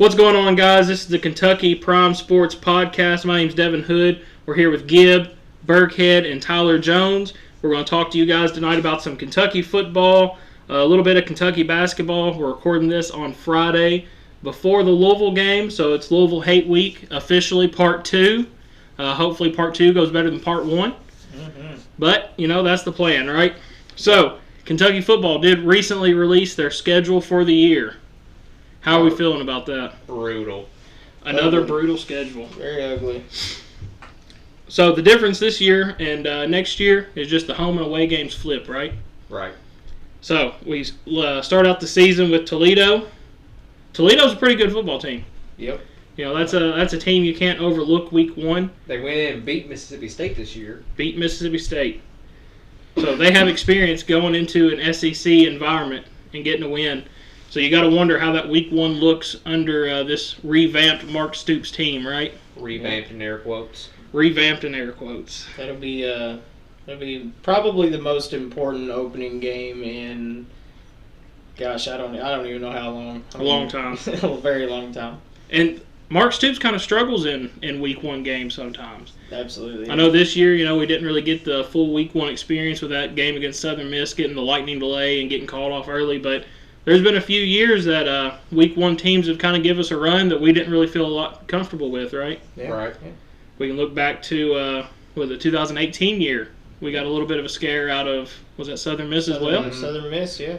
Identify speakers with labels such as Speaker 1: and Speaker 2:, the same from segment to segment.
Speaker 1: What's going on, guys? This is the Kentucky Prime Sports Podcast. My name's Devin Hood. We're here with Gibb, Burkhead, and Tyler Jones. We're going to talk to you guys tonight about some Kentucky football, a little bit of Kentucky basketball. We're recording this on Friday before the Louisville game, so it's Louisville Hate Week, officially Part 2. Hopefully Part 2 goes better than Part 1. But, that's the plan, right? So, Kentucky football did recently release their schedule for the year. How are we feeling about that?
Speaker 2: Brutal.
Speaker 1: Another brutal schedule.
Speaker 3: Very ugly.
Speaker 1: So the difference this year and next year is just the home and away games flip, right?
Speaker 2: Right.
Speaker 1: So we start out the season with Toledo. Toledo's a pretty good football team.
Speaker 3: Yep.
Speaker 1: That's a team you can't overlook week one.
Speaker 2: They went in and beat Mississippi State this year.
Speaker 1: Beat Mississippi State. So they have experience going into an SEC environment and getting a win. So you got to wonder how that week one looks under this revamped Mark Stoops team, right?
Speaker 2: Revamped in air quotes.
Speaker 1: Revamped in air quotes.
Speaker 3: That'll be probably the most important opening game in. Gosh, I don't even know how long.
Speaker 1: A long time.
Speaker 3: A very long time.
Speaker 1: And Mark Stoops kind of struggles in week one games sometimes.
Speaker 3: Absolutely.
Speaker 1: I know this year, we didn't really get the full week one experience with that game against Southern Miss, getting the lightning delay and getting called off early, but there's been a few years that week one teams have kind of give us a run that we didn't really feel a lot comfortable with, right?
Speaker 3: Yeah.
Speaker 2: Right.
Speaker 3: Yeah.
Speaker 1: We can look back to the 2018 year. We got a little bit of a scare out of, was that Southern Miss as well?
Speaker 3: Southern Miss, yeah.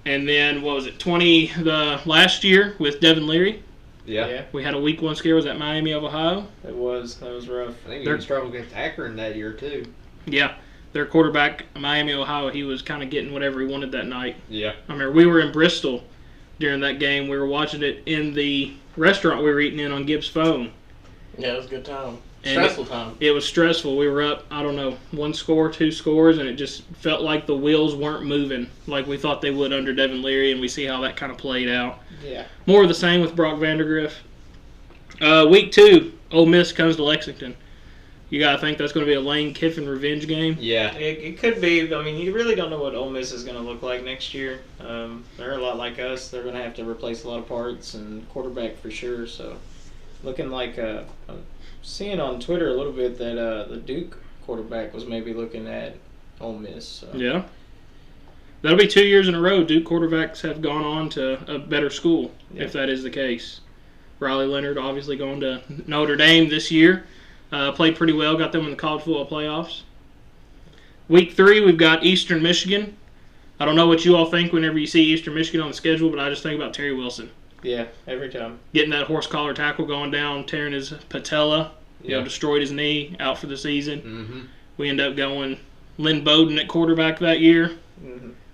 Speaker 1: And then, what was it, the last year with Devin Leary?
Speaker 2: Yeah.
Speaker 1: We had a week one scare. Was that Miami of Ohio?
Speaker 3: That was rough.
Speaker 2: I think we struggled against Akron that year, too.
Speaker 1: Yeah. Their quarterback, Miami, Ohio, he was kind of getting whatever he wanted that night.
Speaker 2: Yeah.
Speaker 1: I remember we were in Bristol during that game. We were watching it in the restaurant we were eating in on Gibbs' phone.
Speaker 3: Yeah, it was a good time.
Speaker 1: And
Speaker 3: Stressful time.
Speaker 1: It was stressful. We were up, I don't know, 1 score, 2 scores, and it just felt like the wheels weren't moving like we thought they would under Devin Leary, and we see how that kind of played out.
Speaker 3: Yeah.
Speaker 1: More of the same with Brock Vandegrift. Week 2, Ole Miss comes to Lexington. You got to think that's going to be a Lane Kiffin revenge game?
Speaker 2: Yeah.
Speaker 3: It could be. I mean, you really don't know what Ole Miss is going to look like next year. They're a lot like us. They're going to have to replace a lot of parts and quarterback for sure. So, looking like I'm seeing on Twitter a little bit that the Duke quarterback was maybe looking at Ole Miss. So.
Speaker 1: Yeah. That'll be 2 years in a row. Duke quarterbacks have gone on to a better school, if that is the case. Riley Leonard obviously going to Notre Dame this year. Played pretty well, got them in the college football playoffs. Week 3, we've got Eastern Michigan. I don't know what you all think whenever you see Eastern Michigan on the schedule, but I just think about Terry Wilson.
Speaker 3: Yeah, every time.
Speaker 1: Getting that horse collar tackle going down, tearing his patella, destroyed his knee, out for the season.
Speaker 2: Mm-hmm.
Speaker 1: We end up going Lynn Bowden at quarterback that year,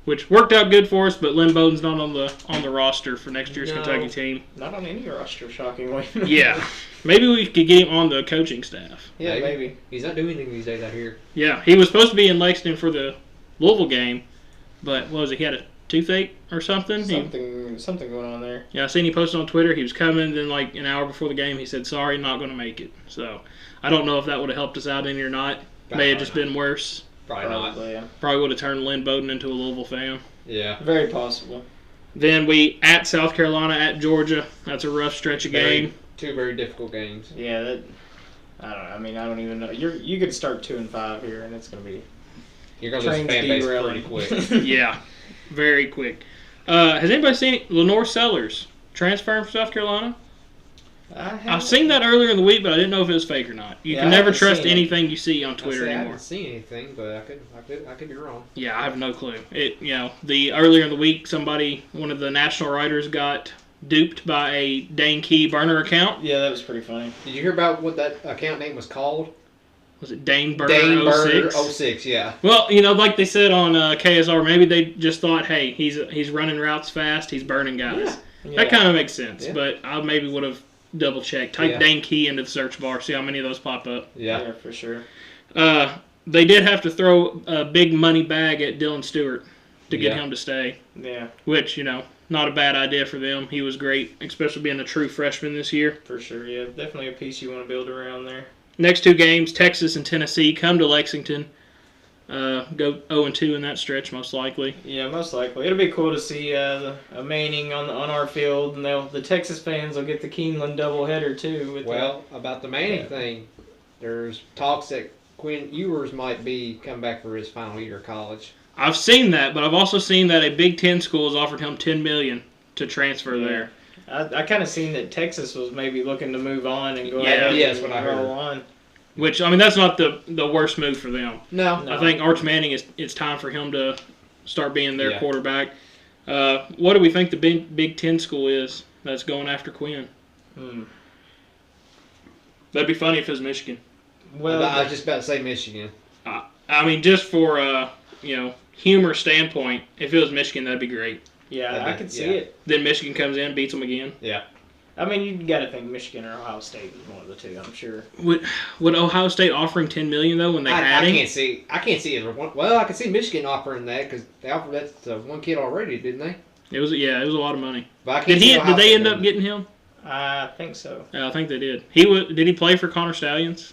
Speaker 1: which worked out good for us, but Lynn Bowden's not on the roster for next year's Kentucky team.
Speaker 3: Not on any roster, shockingly.
Speaker 1: Yeah. Maybe we could get him on the coaching staff.
Speaker 3: Yeah, maybe.
Speaker 2: He's not doing anything these days out here.
Speaker 1: Yeah, he was supposed to be in Lexington for the Louisville game, but what was it? He had a toothache or something?
Speaker 3: Something going on there.
Speaker 1: Yeah, I seen he posted on Twitter. He was coming, then like an hour before the game, he said, sorry, not going to make it. So I don't know if that would have helped us out any or not. May have just been worse.
Speaker 2: Probably not.
Speaker 3: Yeah.
Speaker 1: Probably would have turned Lynn Bowden into a Louisville fan.
Speaker 2: Yeah.
Speaker 3: Very possible.
Speaker 1: Then we at South Carolina, at Georgia. That's a rough stretch of game.
Speaker 2: 2 very difficult games.
Speaker 3: Yeah, I don't even know. You could start 2-5 here, and it's going to be.
Speaker 2: You're going to lose fan base pretty quick.
Speaker 1: Yeah, very quick. Has anybody seen Lenore Sellers transferring from South Carolina? I've seen that earlier in the week, but I didn't know if it was fake or not. You can never trust anything you see on Twitter anymore.
Speaker 2: I haven't seen anything, but I could be wrong.
Speaker 1: Yeah, I have no clue. The earlier in the week, one of the national writers got duped by a Dane Key burner account.
Speaker 3: Yeah, that was pretty funny.
Speaker 2: Did you hear about what that account name was called?
Speaker 1: Was it Dane Burner 06?
Speaker 2: 06, yeah.
Speaker 1: Well, like they said on KSR, maybe they just thought, hey, he's running routes fast, he's burning guys.
Speaker 3: Yeah.
Speaker 1: That kind of makes sense,
Speaker 2: Yeah.
Speaker 1: but I maybe would have double-checked. Type Dane Key into the search bar, see how many of those pop up.
Speaker 3: Yeah, for sure.
Speaker 1: They did have to throw a big money bag at Dylan Stewart to get him to stay.
Speaker 3: Yeah.
Speaker 1: Which, not a bad idea for them. He was great, especially being a true freshman this year.
Speaker 3: For sure, yeah. Definitely a piece you want to build around there.
Speaker 1: Next 2 games, Texas and Tennessee, come to Lexington. go 0-2 in that stretch, most likely.
Speaker 3: Yeah, most likely. It'll be cool to see a Manning on our field, and the Texas fans will get the Keeneland doubleheader too.
Speaker 2: About the Manning thing, there's talks that Quinn Ewers might be coming back for his final year of college.
Speaker 1: I've seen that, but I've also seen that a Big Ten school has offered him $10 million to transfer there.
Speaker 3: I kind of seen that Texas was maybe looking to move on and go
Speaker 2: ahead
Speaker 3: and
Speaker 2: what I heard.
Speaker 3: roll on.
Speaker 1: Which, I mean, that's not the worst move for them.
Speaker 2: No.
Speaker 1: I think Arch Manning, it's time for him to start being their quarterback. What do we think the Big Ten school is that's going after Quinn? That'd be funny if it was Michigan.
Speaker 2: Well, I was just about to say Michigan.
Speaker 1: I mean, just for humor standpoint, if it was Michigan, that'd be great.
Speaker 3: Yeah, I could see it.
Speaker 1: Then Michigan comes in, beats them again.
Speaker 2: Yeah.
Speaker 3: I mean, you got to think Michigan or Ohio State is one of the two. I'm sure.
Speaker 1: Would Ohio State offering $10 million though when they had him?
Speaker 2: I can't see it. Well, I can see Michigan offering that because they offered that to one kid already, didn't they?
Speaker 1: It was a lot of money.
Speaker 2: But
Speaker 1: did they end up getting him?
Speaker 3: I think so.
Speaker 1: I think they did. Did he play for Connor Stallions?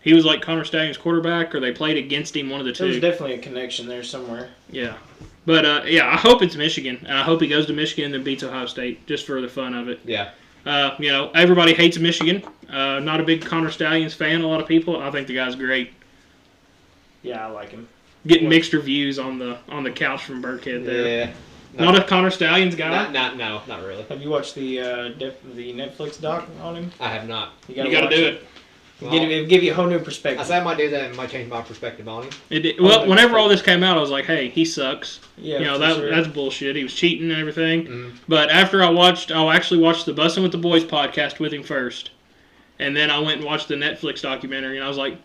Speaker 1: He was like Connor Stallions' quarterback, or they played against him, one of the two.
Speaker 3: There's definitely a connection there somewhere.
Speaker 1: Yeah. But, I hope it's Michigan, and I hope he goes to Michigan and beats Ohio State, just for the fun of it.
Speaker 2: Yeah.
Speaker 1: Everybody hates Michigan. Not a big Connor Stallions fan, a lot of people. I think the guy's great.
Speaker 3: Yeah, I like him.
Speaker 1: Getting mixed reviews on the couch from Burkhead there.
Speaker 2: Yeah.
Speaker 1: Not a Connor Stallions guy?
Speaker 2: No, not really.
Speaker 3: Have you watched the Netflix doc on him?
Speaker 2: I have not.
Speaker 3: You
Speaker 1: gotta do it.
Speaker 3: It'll give you a whole new perspective.
Speaker 2: I said I might do that and might change my perspective on him.
Speaker 1: It did. Well, whenever all this came out, I was like, hey, he sucks.
Speaker 3: Yeah,
Speaker 1: that's bullshit. He was cheating and everything.
Speaker 2: Mm-hmm.
Speaker 1: But after I actually watched the Bussin' with the Boys podcast with him first. And then I went and watched the Netflix documentary, and I was like,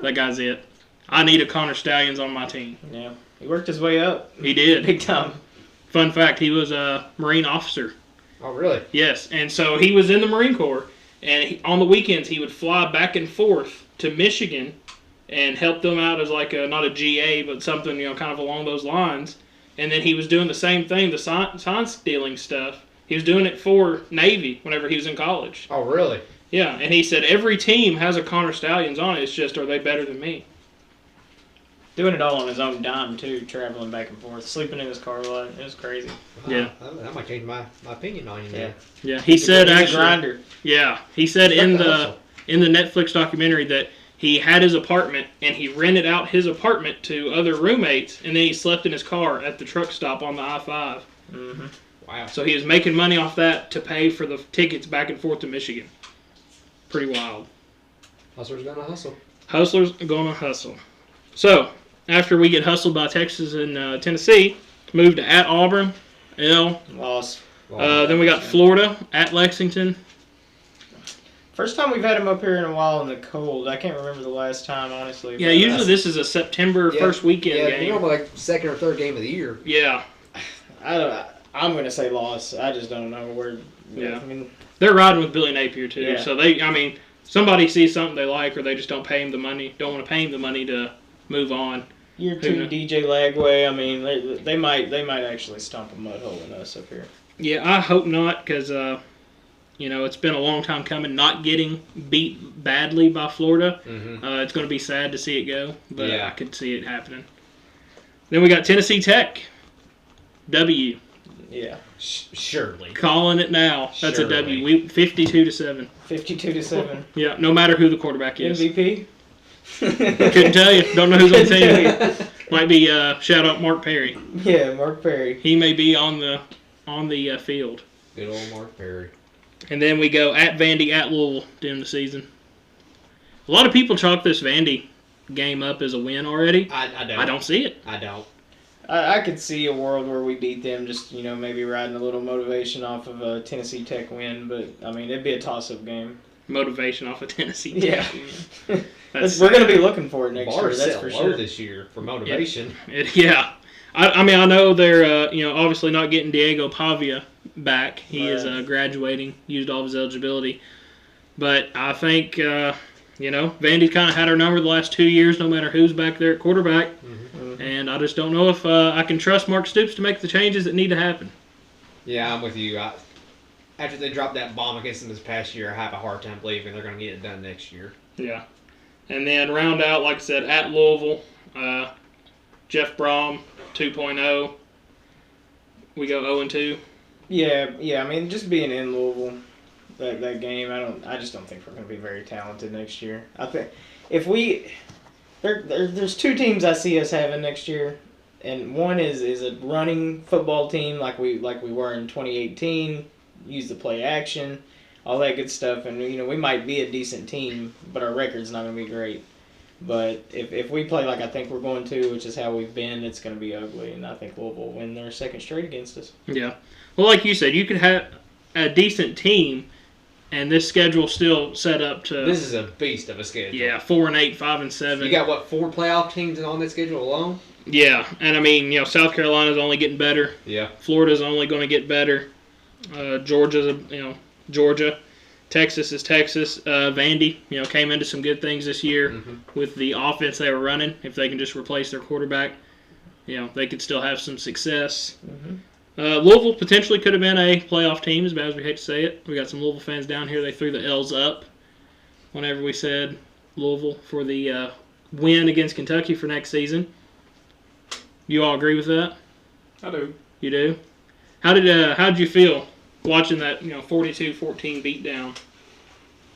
Speaker 1: that guy's it. I need a Connor Stallions on my team.
Speaker 3: Yeah. He worked his way up.
Speaker 1: He did.
Speaker 3: Big time.
Speaker 1: Fun fact, he was a Marine officer.
Speaker 2: Oh, really?
Speaker 1: Yes, and so he was in the Marine Corps, and on the weekends he would fly back and forth to Michigan and help them out as like not a GA, but something kind of along those lines. And then he was doing the same thing, the sign stealing stuff. He was doing it for Navy whenever he was in college.
Speaker 2: Oh, really?
Speaker 1: Yeah, and he said every team has a Connor Stallions on it. It's just, are they better than me?
Speaker 3: Doing it all on his own dime, too, traveling back and forth, sleeping in his car a lot. It was crazy.
Speaker 1: Yeah.
Speaker 2: That might change my opinion on you.
Speaker 3: Yeah.
Speaker 1: Yeah, he said actually.
Speaker 3: Grinder.
Speaker 1: Yeah, he said in the Netflix documentary that he had his apartment and he rented out his apartment to other roommates, and then he slept in his car at the truck stop on the I-5.
Speaker 3: Mm-hmm.
Speaker 2: Wow.
Speaker 1: So he was making money off that to pay for the tickets back and forth to Michigan. Pretty wild.
Speaker 2: Hustlers gonna hustle.
Speaker 1: Hustlers gonna hustle. So, after we get hustled by Texas and Tennessee, move to at Auburn,
Speaker 3: Loss.
Speaker 1: Then we got Florida at Lexington.
Speaker 3: First time we've had him up here in a while in the cold. I can't remember the last time, honestly.
Speaker 1: Yeah, usually this is a September first weekend game.
Speaker 2: Yeah, normally like second or third game of the year.
Speaker 1: Yeah.
Speaker 3: I'm going to say loss. I just don't know where.
Speaker 1: Yeah.
Speaker 3: I mean,
Speaker 1: they're riding with Billy Napier, too.
Speaker 3: Yeah.
Speaker 1: So, somebody sees something they like, or they just don't want to pay him the money to move on.
Speaker 3: Year 2 DJ Lagway, they might actually stomp a mud hole in us up here.
Speaker 1: Yeah, I hope not, because, it's been a long time coming, not getting beat badly by Florida.
Speaker 2: Mm-hmm.
Speaker 1: It's going to be sad to see it go, but
Speaker 2: yeah.
Speaker 1: I could see it happening. Then we got Tennessee Tech. W.
Speaker 3: Yeah.
Speaker 2: Surely.
Speaker 1: Calling it now. That's a W. 52-7.
Speaker 3: 52-7.
Speaker 1: Yeah, no matter who the quarterback is.
Speaker 3: MVP?
Speaker 1: Couldn't tell you. Don't know who's on the team. Might be shout out Mark Perry.
Speaker 3: Yeah, Mark Perry.
Speaker 1: He may be on the field.
Speaker 2: Good old Mark Perry.
Speaker 1: And then we go at Vandy, at Louisville during the season. A lot of people chalk this Vandy game up as a win already.
Speaker 2: I don't.
Speaker 1: I don't see it.
Speaker 2: I don't.
Speaker 3: I could see a world where we beat them, just maybe riding a little motivation off of a Tennessee Tech win, but it'd be a toss-up game.
Speaker 1: Motivation off of Tennessee Tech.
Speaker 3: Yeah, we're going to be looking for it next year. That's for sure.
Speaker 2: This year for motivation.
Speaker 1: Yeah. I know they're obviously not getting Diego Pavia back. He is graduating, used all of his eligibility, but I think Vandy's kind of had our number the last 2 years, no matter who's back there at quarterback.
Speaker 2: Mm-hmm.
Speaker 1: And I just don't know if I can trust Mark Stoops to make the changes that need to happen.
Speaker 2: Yeah, I'm with you. After they dropped that bomb against them this past year, I have a hard time believing they're going to get it done next year.
Speaker 1: Yeah. And then round out, like I said, at Louisville. Jeff Brom 2.0. We go 0-2.
Speaker 3: Yeah. I mean, just being in Louisville, that game, I just don't think we're going to be very talented next year. I think if there's two teams I see us having next year, and one is a running football team like we were in 2018. Use the play action, all that good stuff, and we might be a decent team, but our record's not going to be great. But if we play like I think we're going to, which is how we've been, it's going to be ugly, and I think Louisville will win their second straight against us.
Speaker 1: Yeah. Well, like you said, you could have a decent team, and this schedule still set up to.
Speaker 2: This is a beast of a schedule.
Speaker 1: Yeah, 4-8, 5-7.
Speaker 2: You got 4 playoff teams on that schedule alone?
Speaker 1: Yeah, and I mean, South Carolina's only getting better.
Speaker 2: Yeah.
Speaker 1: Florida's only going to get better. Georgia. Texas is Texas. Vandy, came into some good things this year with the offense they were running. If they can just replace their quarterback, they could still have some success. Louisville potentially could have been a playoff team, as bad as we hate to say it. We got some Louisville fans down here. They threw the L's up whenever we said Louisville for the win against Kentucky for next season. You all agree with that?
Speaker 4: I do.
Speaker 1: You do? How did you feel watching that 42-14 beatdown?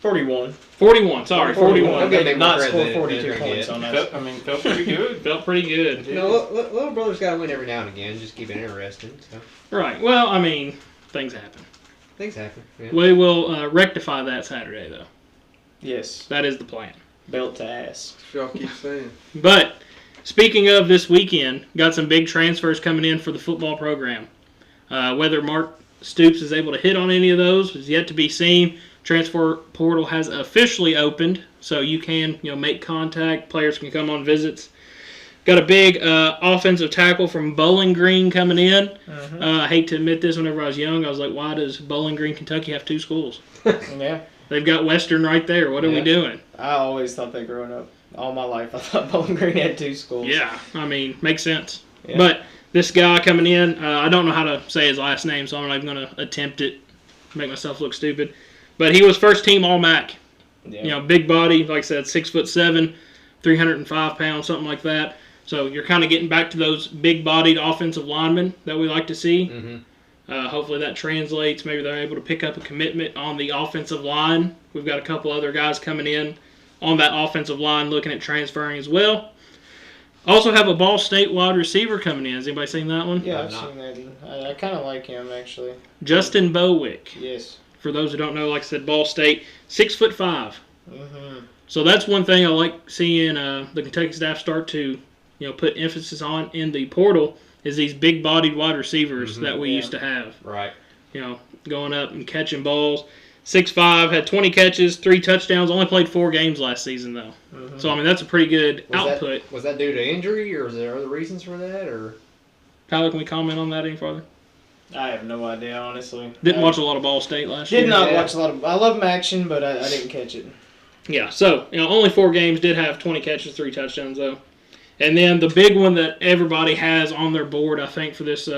Speaker 3: 41.
Speaker 1: 41. Sorry, 41.
Speaker 2: Okay,
Speaker 3: They not score 42 points on us.
Speaker 4: Felt pretty good.
Speaker 1: Felt pretty good.
Speaker 2: Little brother's got to win every now and again. Just keep it interesting. So.
Speaker 1: Right. Well, I mean, things happen.
Speaker 2: Things happen. Yeah.
Speaker 1: We will rectify that Saturday, though.
Speaker 3: Yes.
Speaker 1: That is the plan.
Speaker 3: Belt to ass.
Speaker 4: Y'all keep saying.
Speaker 1: But speaking of this weekend, got some big transfers coming in for the football program. Whether Mark Stoops is able to hit on any of those is yet to be seen. Transfer portal has officially opened, so you can make contact. Players can come on visits. Got a big offensive tackle from Bowling Green coming in. I hate to admit this. Whenever I was young, I was like, why does Bowling Green, Kentucky have 2 schools?
Speaker 3: Yeah.
Speaker 1: They've got Western right there. What are we doing?
Speaker 3: I always thought that growing up. All my life, I thought Bowling Green had 2 schools.
Speaker 1: Yeah, I mean, makes sense.
Speaker 3: Yeah.
Speaker 1: But this guy coming in, I don't know how to say his last name, so I'm not even going to attempt it, make myself look stupid. But he was first team All-MAC.
Speaker 3: Yeah.
Speaker 1: Big body, like I said, 6'7", 305 pounds, something like that. So you're kind of getting back to those big-bodied offensive linemen that we like to see. Hopefully that translates. Maybe they're able to pick up a commitment on the offensive line. We've got a couple other guys coming in on that offensive line looking at transferring as well. Also have a Ball State wide receiver coming in. Has anybody seen that one?
Speaker 3: Yeah, I've seen that. I kind of like him, actually.
Speaker 1: Justin Bowick.
Speaker 3: Yes.
Speaker 1: For those who don't know, like I said, Ball State, 6'5". So that's one thing I like seeing the Kentucky staff start to, put emphasis on in the portal is these big-bodied wide receivers that we used to have.
Speaker 2: Right.
Speaker 1: Going up and catching balls. 6'5", had 20 catches, 3 touchdowns. Only played 4 games last season though. So I mean that's a pretty good output.
Speaker 2: Was that due to injury, or was there other reasons for that, or?
Speaker 1: Tyler, can we comment on that any further?
Speaker 3: I have no idea, honestly.
Speaker 1: Didn't watch a lot of Ball State last year.
Speaker 3: Did not watch a lot of. I love him action, but I didn't catch it.
Speaker 1: Yeah, so only 4 games, did have 20 catches, 3 touchdowns though. And then the big one that everybody has on their board, I think, for this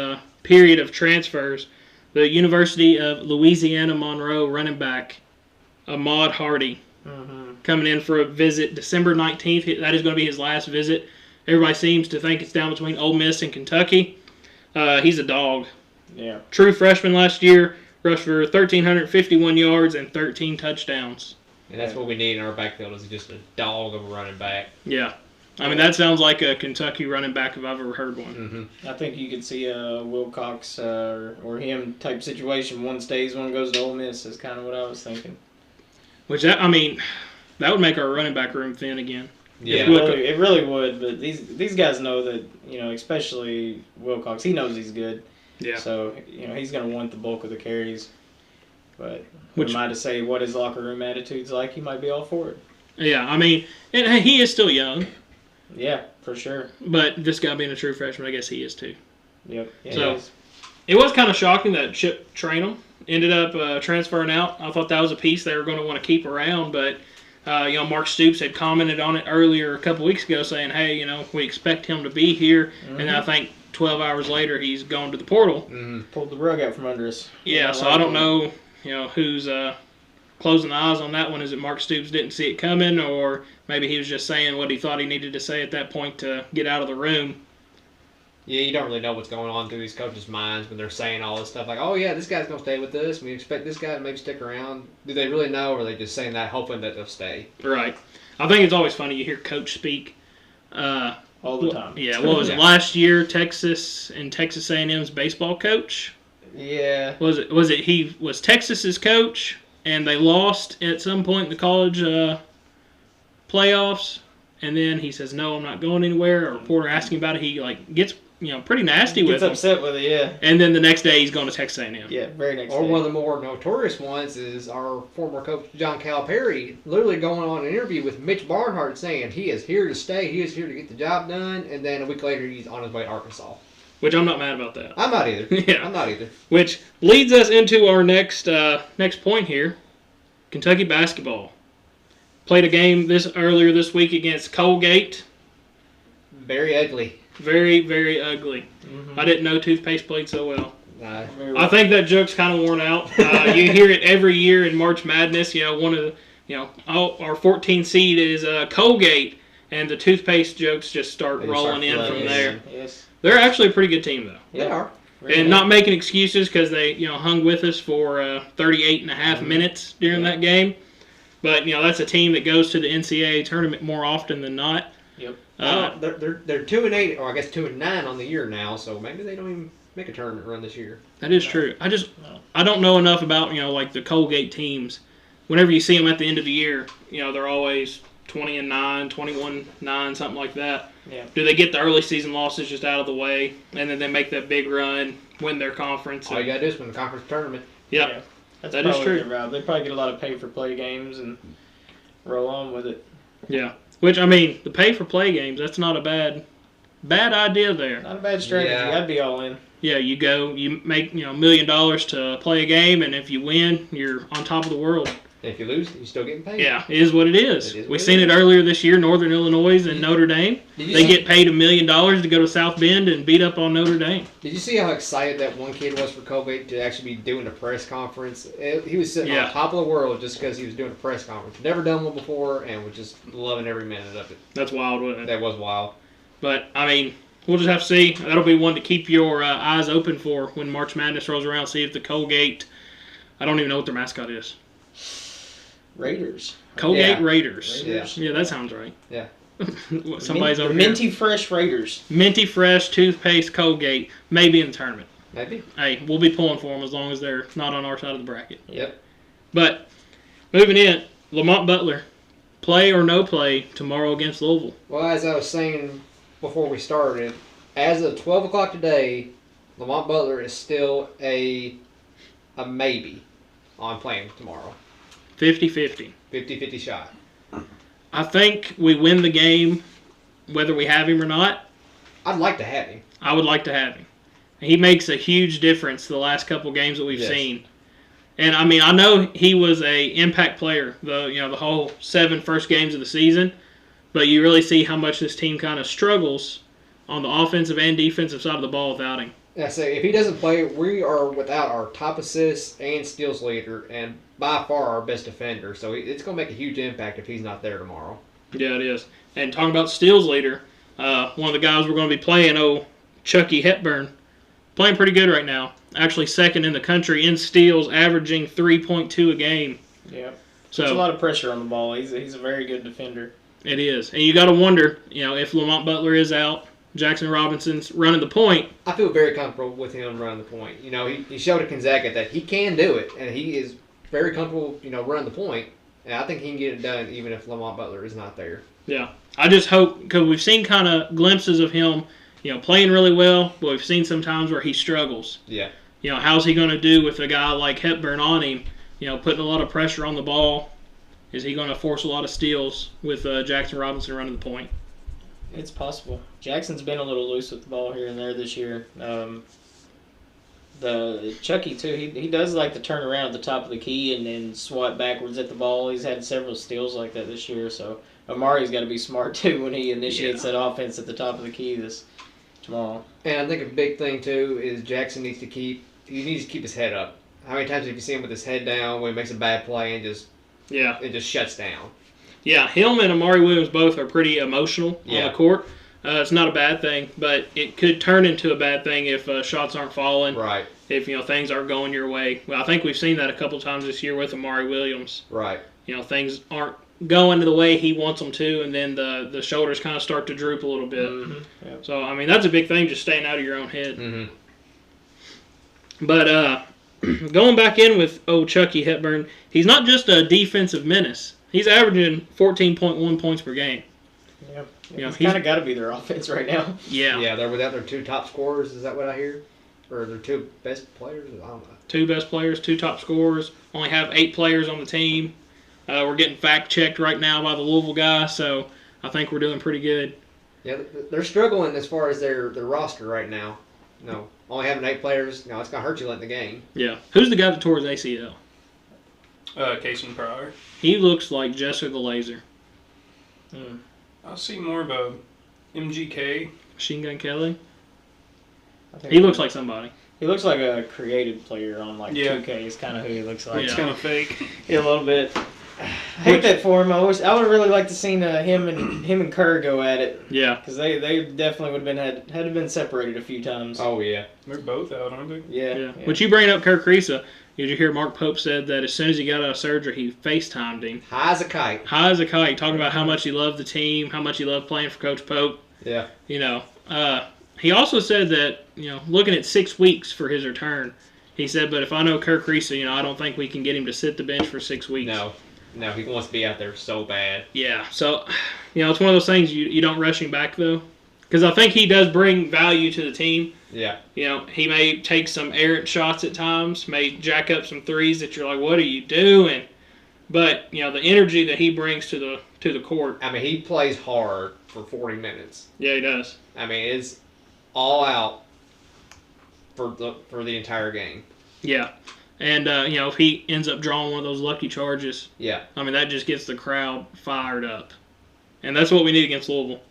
Speaker 1: period of transfers, the University of Louisiana Monroe running back Ahmad Hardy coming in for a visit December 19th. That is going to be his last visit. Everybody seems to think it's down between Ole Miss and Kentucky. He's a dog.
Speaker 3: Yeah.
Speaker 1: True freshman last year, rushed for 1,351 yards and 13 touchdowns.
Speaker 2: And that's what we need in our backfield is just a dog of a running back.
Speaker 1: Yeah. I mean, that sounds like a Kentucky running back if I've ever heard one.
Speaker 3: I think you could see a Wilcox or him type situation. One stays, one goes to Ole Miss is kind of what I was thinking.
Speaker 1: Which, that would make our running back room thin again.
Speaker 2: Yeah.
Speaker 3: It really would, but these guys know that, especially Wilcox, he knows he's good.
Speaker 1: Yeah.
Speaker 3: So, he's going to want the bulk of the carries. But who am I to say what his locker room attitude's like? He might be all for it.
Speaker 1: Yeah, I mean, and he is still young.
Speaker 3: Yeah, for sure.
Speaker 1: But this guy being a true freshman, I guess he is too.
Speaker 3: Yep. Yeah,
Speaker 1: so it was kind of shocking that Chip Trainum ended up transferring out. I thought that was a piece they were going to want to keep around, but Mark Stoops had commented on it earlier a couple weeks ago saying, hey, we expect him to be here. And I think 12 hours later he's gone to the portal.
Speaker 3: Pulled the rug out from under us.
Speaker 1: Yeah, so I don't know, who's closing the eyes on that one is that Mark Stoops didn't see it coming, or maybe he was just saying what he thought he needed to say at that point to get out of the room.
Speaker 2: Yeah, you don't really know what's going on through these coaches' minds when they're saying all this stuff like, oh, yeah, this guy's going to stay with us. We expect this guy to maybe stick around. Do they really know, or are they just saying that hoping that they'll stay?
Speaker 1: Right. I think it's always funny you hear coach speak.
Speaker 3: All the time.
Speaker 1: Yeah, what was it, last year, Texas and Texas A&M's baseball coach?
Speaker 3: Yeah.
Speaker 1: Was it he was Texas's coach, and they lost at some point in the college playoffs, and then he says, no, I'm not going anywhere. A reporter asking about it, he gets pretty nasty with him.
Speaker 3: Gets upset with it, yeah.
Speaker 1: And then the next day he's going to Texas A&M.
Speaker 3: Yeah, very next
Speaker 2: Or
Speaker 3: day.
Speaker 2: one of the more notorious ones is our former coach, John Calipari, literally going on an interview with Mitch Barnhart saying he is here to stay, he is here to get the job done, and then a week later he's on his way to Arkansas.
Speaker 1: Which I'm not mad about that.
Speaker 2: I'm not either.
Speaker 1: Yeah.
Speaker 2: I'm not either.
Speaker 1: Which leads us into our next point here. Kentucky basketball. Played a game earlier this week against Colgate.
Speaker 2: Very ugly.
Speaker 1: Very, very ugly.
Speaker 3: Mm-hmm.
Speaker 1: I didn't know toothpaste played so well.
Speaker 2: Uh,
Speaker 1: I think that joke's kind of worn out. You hear it every year in March Madness. One of the, our 14 seed is Colgate, and the toothpaste jokes just start
Speaker 2: They
Speaker 1: rolling in
Speaker 2: start
Speaker 1: from
Speaker 2: flooding.
Speaker 1: there.
Speaker 3: Yes.
Speaker 1: They're actually a pretty good team, though.
Speaker 2: They are.
Speaker 1: And not making excuses because they, hung with us for 38 and a half minutes during that game. But, that's a team that goes to the NCAA tournament more often than not.
Speaker 3: Yep.
Speaker 2: They're 2-8, or I guess 2-9 on the year now, so maybe they don't even make a tournament run this year.
Speaker 1: That is true. I don't know enough about, the Colgate teams. Whenever you see them at the end of the year, they're always 20-9, 21-9, something like that.
Speaker 3: Yeah.
Speaker 1: Do they get the early season losses just out of the way, and then they make that big run, win their conference?
Speaker 2: All you gotta do is win the conference tournament.
Speaker 1: Yeah.
Speaker 3: That's
Speaker 1: That is
Speaker 3: probably
Speaker 1: true.
Speaker 3: their route. They probably get a lot of pay-for-play games and roll on with it.
Speaker 1: Yeah. Which, the pay-for-play games, that's not a bad idea there.
Speaker 3: Not a bad strategy.
Speaker 2: Yeah.
Speaker 3: I'd be all in.
Speaker 1: Yeah, you make, $1 million to play a game, and if you win, you're on top of the world.
Speaker 2: And if you lose, you're still getting paid.
Speaker 1: Yeah, it is what it is.
Speaker 2: It is what
Speaker 1: We've
Speaker 2: it
Speaker 1: seen
Speaker 2: is.
Speaker 1: it earlier this year, Northern Illinois and Notre Dame. They get paid $1 million to go to South Bend and beat up on Notre Dame.
Speaker 2: Did you see how excited that one kid was for Colgate to actually be doing a press conference? He was sitting on top of the world just because he was doing a press conference. Never done one before, and was just loving every minute of it.
Speaker 1: That's wild, wasn't it?
Speaker 2: That was wild.
Speaker 1: But, we'll just have to see. That'll be one to keep your eyes open for when March Madness rolls around. See if the Colgate, I don't even know what their mascot is.
Speaker 3: Raiders.
Speaker 1: Colgate
Speaker 2: Yeah.
Speaker 1: Raiders.
Speaker 3: Raiders.
Speaker 1: Yeah, that sounds right.
Speaker 2: Yeah.
Speaker 1: Somebody's
Speaker 3: the
Speaker 1: over here.
Speaker 3: Minty Fresh Raiders.
Speaker 1: Minty Fresh, toothpaste, Colgate. Maybe in the tournament.
Speaker 2: Maybe.
Speaker 1: Hey, we'll be pulling for them as long as they're not on our side of the bracket.
Speaker 2: Yep.
Speaker 1: But, moving in, Lamont Butler. Play or no play tomorrow against Louisville.
Speaker 2: Well, as I was saying before we started, as of 12 o'clock today, Lamont Butler is still a maybe on playing tomorrow.
Speaker 1: 50-50.
Speaker 2: 50-50 shot.
Speaker 1: I think we win the game whether we have him or not.
Speaker 2: I'd like to have him.
Speaker 1: I would like to have him. He makes a huge difference the last couple games that we've
Speaker 2: Yes.
Speaker 1: seen. And, I know he was a impact player, the whole 7 first games of the season. But you really see how much this team kind of struggles on the offensive and defensive side of the ball without him.
Speaker 2: I say, if he doesn't play, we are without our top assists and steals leader, and by far our best defender. So it's going to make a huge impact if he's not there tomorrow.
Speaker 1: Yeah, it is. And talking about steals leader, one of the guys we're going to be playing, Chucky Hepburn, playing pretty good right now. Actually second in the country in steals, averaging 3.2 a game.
Speaker 3: Yeah.
Speaker 1: So
Speaker 3: It's a lot of pressure on the ball. He's a very good defender.
Speaker 1: It is. And you got to wonder, if Lamont Butler is out, Jackson Robinson's running the point.
Speaker 2: I feel very comfortable with him running the point. He showed at Gonzaga that he can do it, and he is very comfortable, running the point. And I think he can get it done even if Lamont Butler is not there.
Speaker 1: Yeah. I just hope, because we've seen kind of glimpses of him, playing really well, but we've seen some times where he struggles.
Speaker 2: Yeah.
Speaker 1: How's he going to do with a guy like Hepburn on him, putting a lot of pressure on the ball? Is he going to force a lot of steals with Jackson Robinson running the point?
Speaker 3: It's possible. Jackson's been a little loose with the ball here and there this year. The Chucky too. He does like to turn around at the top of the key and then swat backwards at the ball. He's had several steals like that this year. So Amari's got to be smart too when he initiates that offense at the top of the key tomorrow.
Speaker 2: And I think a big thing too is Jackson needs to keep his head up. How many times have you seen him with his head down when he makes a bad play and
Speaker 1: Yeah.
Speaker 2: it just shuts down?
Speaker 1: Yeah, him and Amari Williams both are pretty emotional on
Speaker 2: Yeah.
Speaker 1: the court. It's not a bad thing, but it could turn into a bad thing if shots aren't falling.
Speaker 2: Right.
Speaker 1: If things aren't going your way. Well, I think we've seen that a couple times this year with Amari Williams.
Speaker 2: Right.
Speaker 1: Things aren't going the way he wants them to, and then the shoulders kind of start to droop a little bit.
Speaker 3: Mm-hmm. Yep.
Speaker 1: So, I mean, that's a big thing, just staying out of your own head.
Speaker 2: Mm-hmm.
Speaker 1: But going back in with Chucky Hepburn, he's not just a defensive menace. He's averaging 14.1 points per game.
Speaker 3: Yep.
Speaker 1: You know,
Speaker 3: He's kind of got to be their offense right now.
Speaker 1: Yeah.
Speaker 2: Yeah, they're without their 2 top scorers. Is that what I hear? Or their 2 best players? I don't know.
Speaker 1: 2 best players, 2 top scorers. Only have 8 players on the team. We're getting fact-checked right now by the Louisville guy, so I think we're doing pretty good.
Speaker 2: Yeah, they're struggling as far as their roster right now. No, only having 8 players, it's going to hurt you late in the game.
Speaker 1: Yeah. Who's the guy that tore his ACL?
Speaker 4: Casey Pryor.
Speaker 1: He looks like Jessica Laser.
Speaker 4: I see more of a MGK.
Speaker 1: Machine Gun Kelly?
Speaker 3: I think
Speaker 1: He looks like somebody.
Speaker 3: He looks like a created player on like
Speaker 4: Yeah.
Speaker 3: 2K. Is kind of who he looks like.
Speaker 4: It's
Speaker 1: Yeah.
Speaker 4: kind of fake.
Speaker 3: Yeah, a little bit. I hate that for him. I would really like to seen him and Kerr go at it,
Speaker 1: Yeah.
Speaker 3: because they definitely would have had to have been separated a few times.
Speaker 2: Oh, yeah.
Speaker 4: They're both out, aren't they?
Speaker 3: Yeah.
Speaker 1: Yeah. But you bring up Kirk Risa. Did you hear Mark Pope said that as soon as he got out of surgery, he FaceTimed him.
Speaker 2: High as a kite.
Speaker 1: High as a kite, talking about how much he loved the team, how much he loved playing for Coach Pope.
Speaker 2: Yeah.
Speaker 1: He also said that, looking at 6 weeks for his return, he said, but if I know Kirk Risa, I don't think we can get him to sit the bench for 6 weeks.
Speaker 2: No, he wants to be out there so bad.
Speaker 1: Yeah, so, it's one of those things you don't rush him back, though. Because I think he does bring value to the team.
Speaker 2: Yeah.
Speaker 1: He may take some errant shots at times, may jack up some threes that you're like, what are you doing? But, the energy that he brings to the court.
Speaker 2: I mean, he plays hard for 40 minutes.
Speaker 1: Yeah, he does.
Speaker 2: I mean, it's all out for the entire game.
Speaker 1: Yeah. And, if he ends up drawing one of those lucky charges,
Speaker 2: Yeah.
Speaker 1: I mean, that just gets the crowd fired up. And that's what we need against Louisville.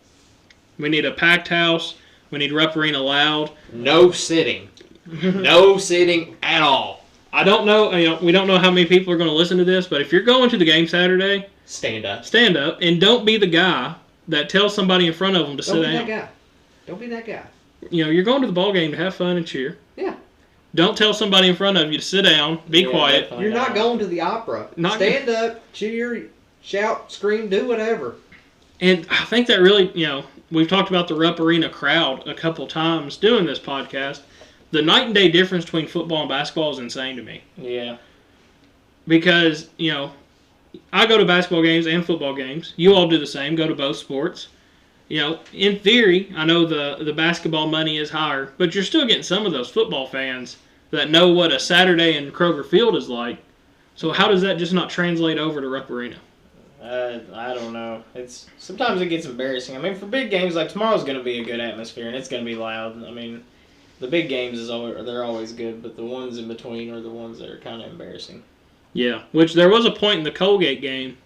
Speaker 1: We need a packed house. We need Rupp Arena loud.
Speaker 2: No sitting. No sitting at all.
Speaker 1: I don't know, we don't know how many people are going to listen to this, but if you're going to the game Saturday,
Speaker 2: Stand up.
Speaker 1: stand up and don't be the guy that tells somebody in front of them to
Speaker 2: Don't
Speaker 1: sit
Speaker 2: be
Speaker 1: down.
Speaker 2: that guy. Don't be that guy.
Speaker 1: You're going to the ball game to have fun and cheer.
Speaker 2: Yeah.
Speaker 1: Don't tell somebody in front of you to sit down, be
Speaker 3: Yeah,
Speaker 1: quiet.
Speaker 3: definitely.
Speaker 2: You're not going to the opera. Stand up, cheer, shout, scream, do whatever.
Speaker 1: And I think that really, we've talked about the Rupp Arena crowd a couple times doing this podcast. The night and day difference between football and basketball is insane to me.
Speaker 3: Yeah.
Speaker 1: Because, I go to basketball games and football games. You all do the same, go to both sports. In theory, I know the basketball money is higher, but you're still getting some of those football fans that know what a Saturday in Kroger Field is like. So how does that just not translate over to Rupp Arena?
Speaker 3: I don't know. Sometimes it gets embarrassing. I mean, for big games, like tomorrow's going to be a good atmosphere and it's going to be loud. I mean, the big games they're always good, but the ones in between are the ones that are kind of embarrassing.
Speaker 1: Yeah, which there was a point in the Colgate game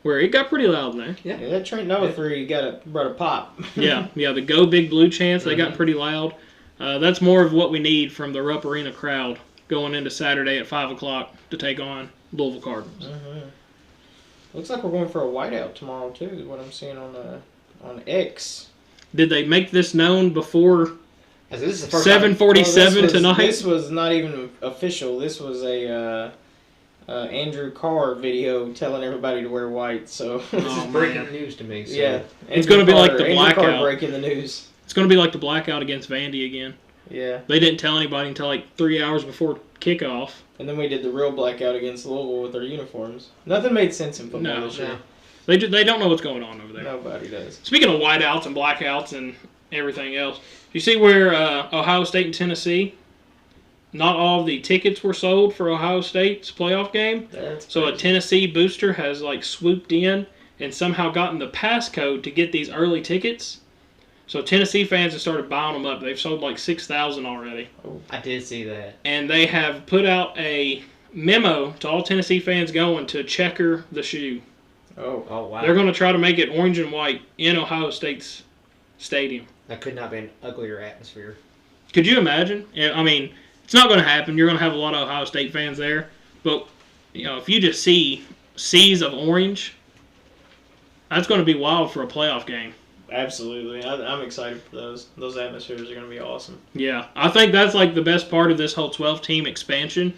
Speaker 1: where it got pretty loud in there.
Speaker 3: Yeah, that Trent Noah 3 brought a pop.
Speaker 1: Yeah, the Go Big Blue chants, they got pretty loud. That's more of what we need from the Rupp Arena crowd going into Saturday at 5 o'clock to take on Louisville Cardinals.
Speaker 3: Mm-hmm. Looks like we're going for a whiteout tomorrow, too, is what I'm seeing on X.
Speaker 1: Did they make this known before
Speaker 2: This is the first
Speaker 1: 7:47 tonight?
Speaker 3: This was not even official. This was a Andrew Carr video telling everybody to wear white. So
Speaker 2: This
Speaker 1: Oh,
Speaker 2: is breaking
Speaker 1: man.
Speaker 2: news to me. So.
Speaker 3: yeah,
Speaker 1: It's gonna be like the
Speaker 3: Andrew Carr
Speaker 1: blackout.
Speaker 3: breaking the news.
Speaker 1: It's going to be like the blackout against Vandy again.
Speaker 3: Yeah,
Speaker 1: They didn't tell anybody until like 3 hours before kickoff.
Speaker 3: and then we did the real blackout against Louisville with our uniforms. Nothing made sense in football
Speaker 1: No.
Speaker 3: this year.
Speaker 1: They don't know what's going on over there.
Speaker 3: Nobody does.
Speaker 1: Speaking of whiteouts and blackouts and everything else, you see where Ohio State and Tennessee, not all of the tickets were sold for Ohio State's playoff game.
Speaker 3: That's
Speaker 1: So a
Speaker 3: crazy.
Speaker 1: Tennessee booster has swooped in and somehow gotten the passcode to get these early tickets. So Tennessee fans have started buying them up. They've sold 6,000 already.
Speaker 2: I did see that.
Speaker 1: And they have put out a memo to all Tennessee fans going to checker the shoe.
Speaker 3: Oh,
Speaker 2: wow.
Speaker 1: They're going to try to make it orange and white in Ohio State's stadium.
Speaker 2: That could not be an uglier atmosphere.
Speaker 1: Could you imagine? I mean, It's not going to happen. You're going to have a lot of Ohio State fans there. But, if you just see seas of orange, that's going to be wild for a playoff game.
Speaker 3: Absolutely. I'm excited for those. Those atmospheres are going to be awesome.
Speaker 1: Yeah. I think that's like the best part of this whole 12-team expansion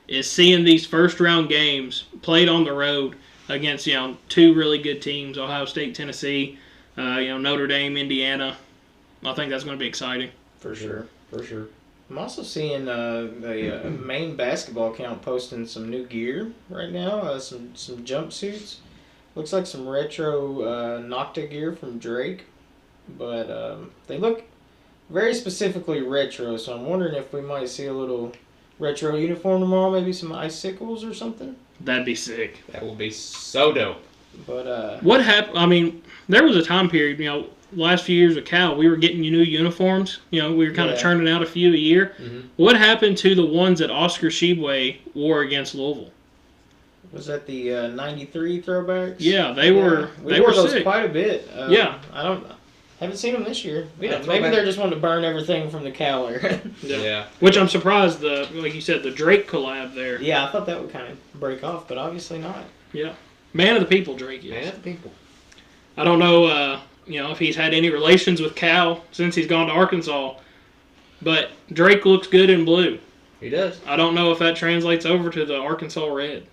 Speaker 1: is seeing these first-round games played on the road against, two really good teams, Ohio State, Tennessee, Notre Dame, Indiana. I think that's going to be exciting.
Speaker 3: For sure.
Speaker 2: For sure.
Speaker 3: I'm also seeing the main basketball account posting some new gear right now, some jumpsuits. Looks like some retro Nocta gear from Drake, but they look very specifically retro, so I'm wondering if we might see a little retro uniform tomorrow, maybe some icicles or something.
Speaker 1: That'd be sick.
Speaker 2: That will be so dope.
Speaker 3: But
Speaker 1: what happened? I mean, there was a time period, last few years with Cal, we were getting new uniforms. We were kind of churning out a few a year.
Speaker 2: Mm-hmm.
Speaker 1: What happened to the ones that Oscar Tshiebwe wore against Louisville?
Speaker 3: Was that the 93 throwbacks?
Speaker 1: Yeah, they were.
Speaker 3: We
Speaker 1: They
Speaker 3: wore
Speaker 1: were
Speaker 3: those
Speaker 1: sick.
Speaker 3: quite a bit.
Speaker 1: Yeah.
Speaker 3: Haven't seen them this year.
Speaker 2: Yeah,
Speaker 3: Maybe
Speaker 2: throwback.
Speaker 3: they're just wanting to burn everything from the Cal era.
Speaker 2: Yeah.
Speaker 1: Which I'm surprised like you said, the Drake collab there.
Speaker 3: Yeah, I thought that would kind of break off, but obviously not.
Speaker 1: Yeah. Man of the people, Drake is.
Speaker 2: Man, that's people.
Speaker 1: I don't know, if he's had any relations with Cal since he's gone to Arkansas, but Drake looks good in blue.
Speaker 2: He does.
Speaker 1: I don't know if that translates over to the Arkansas red.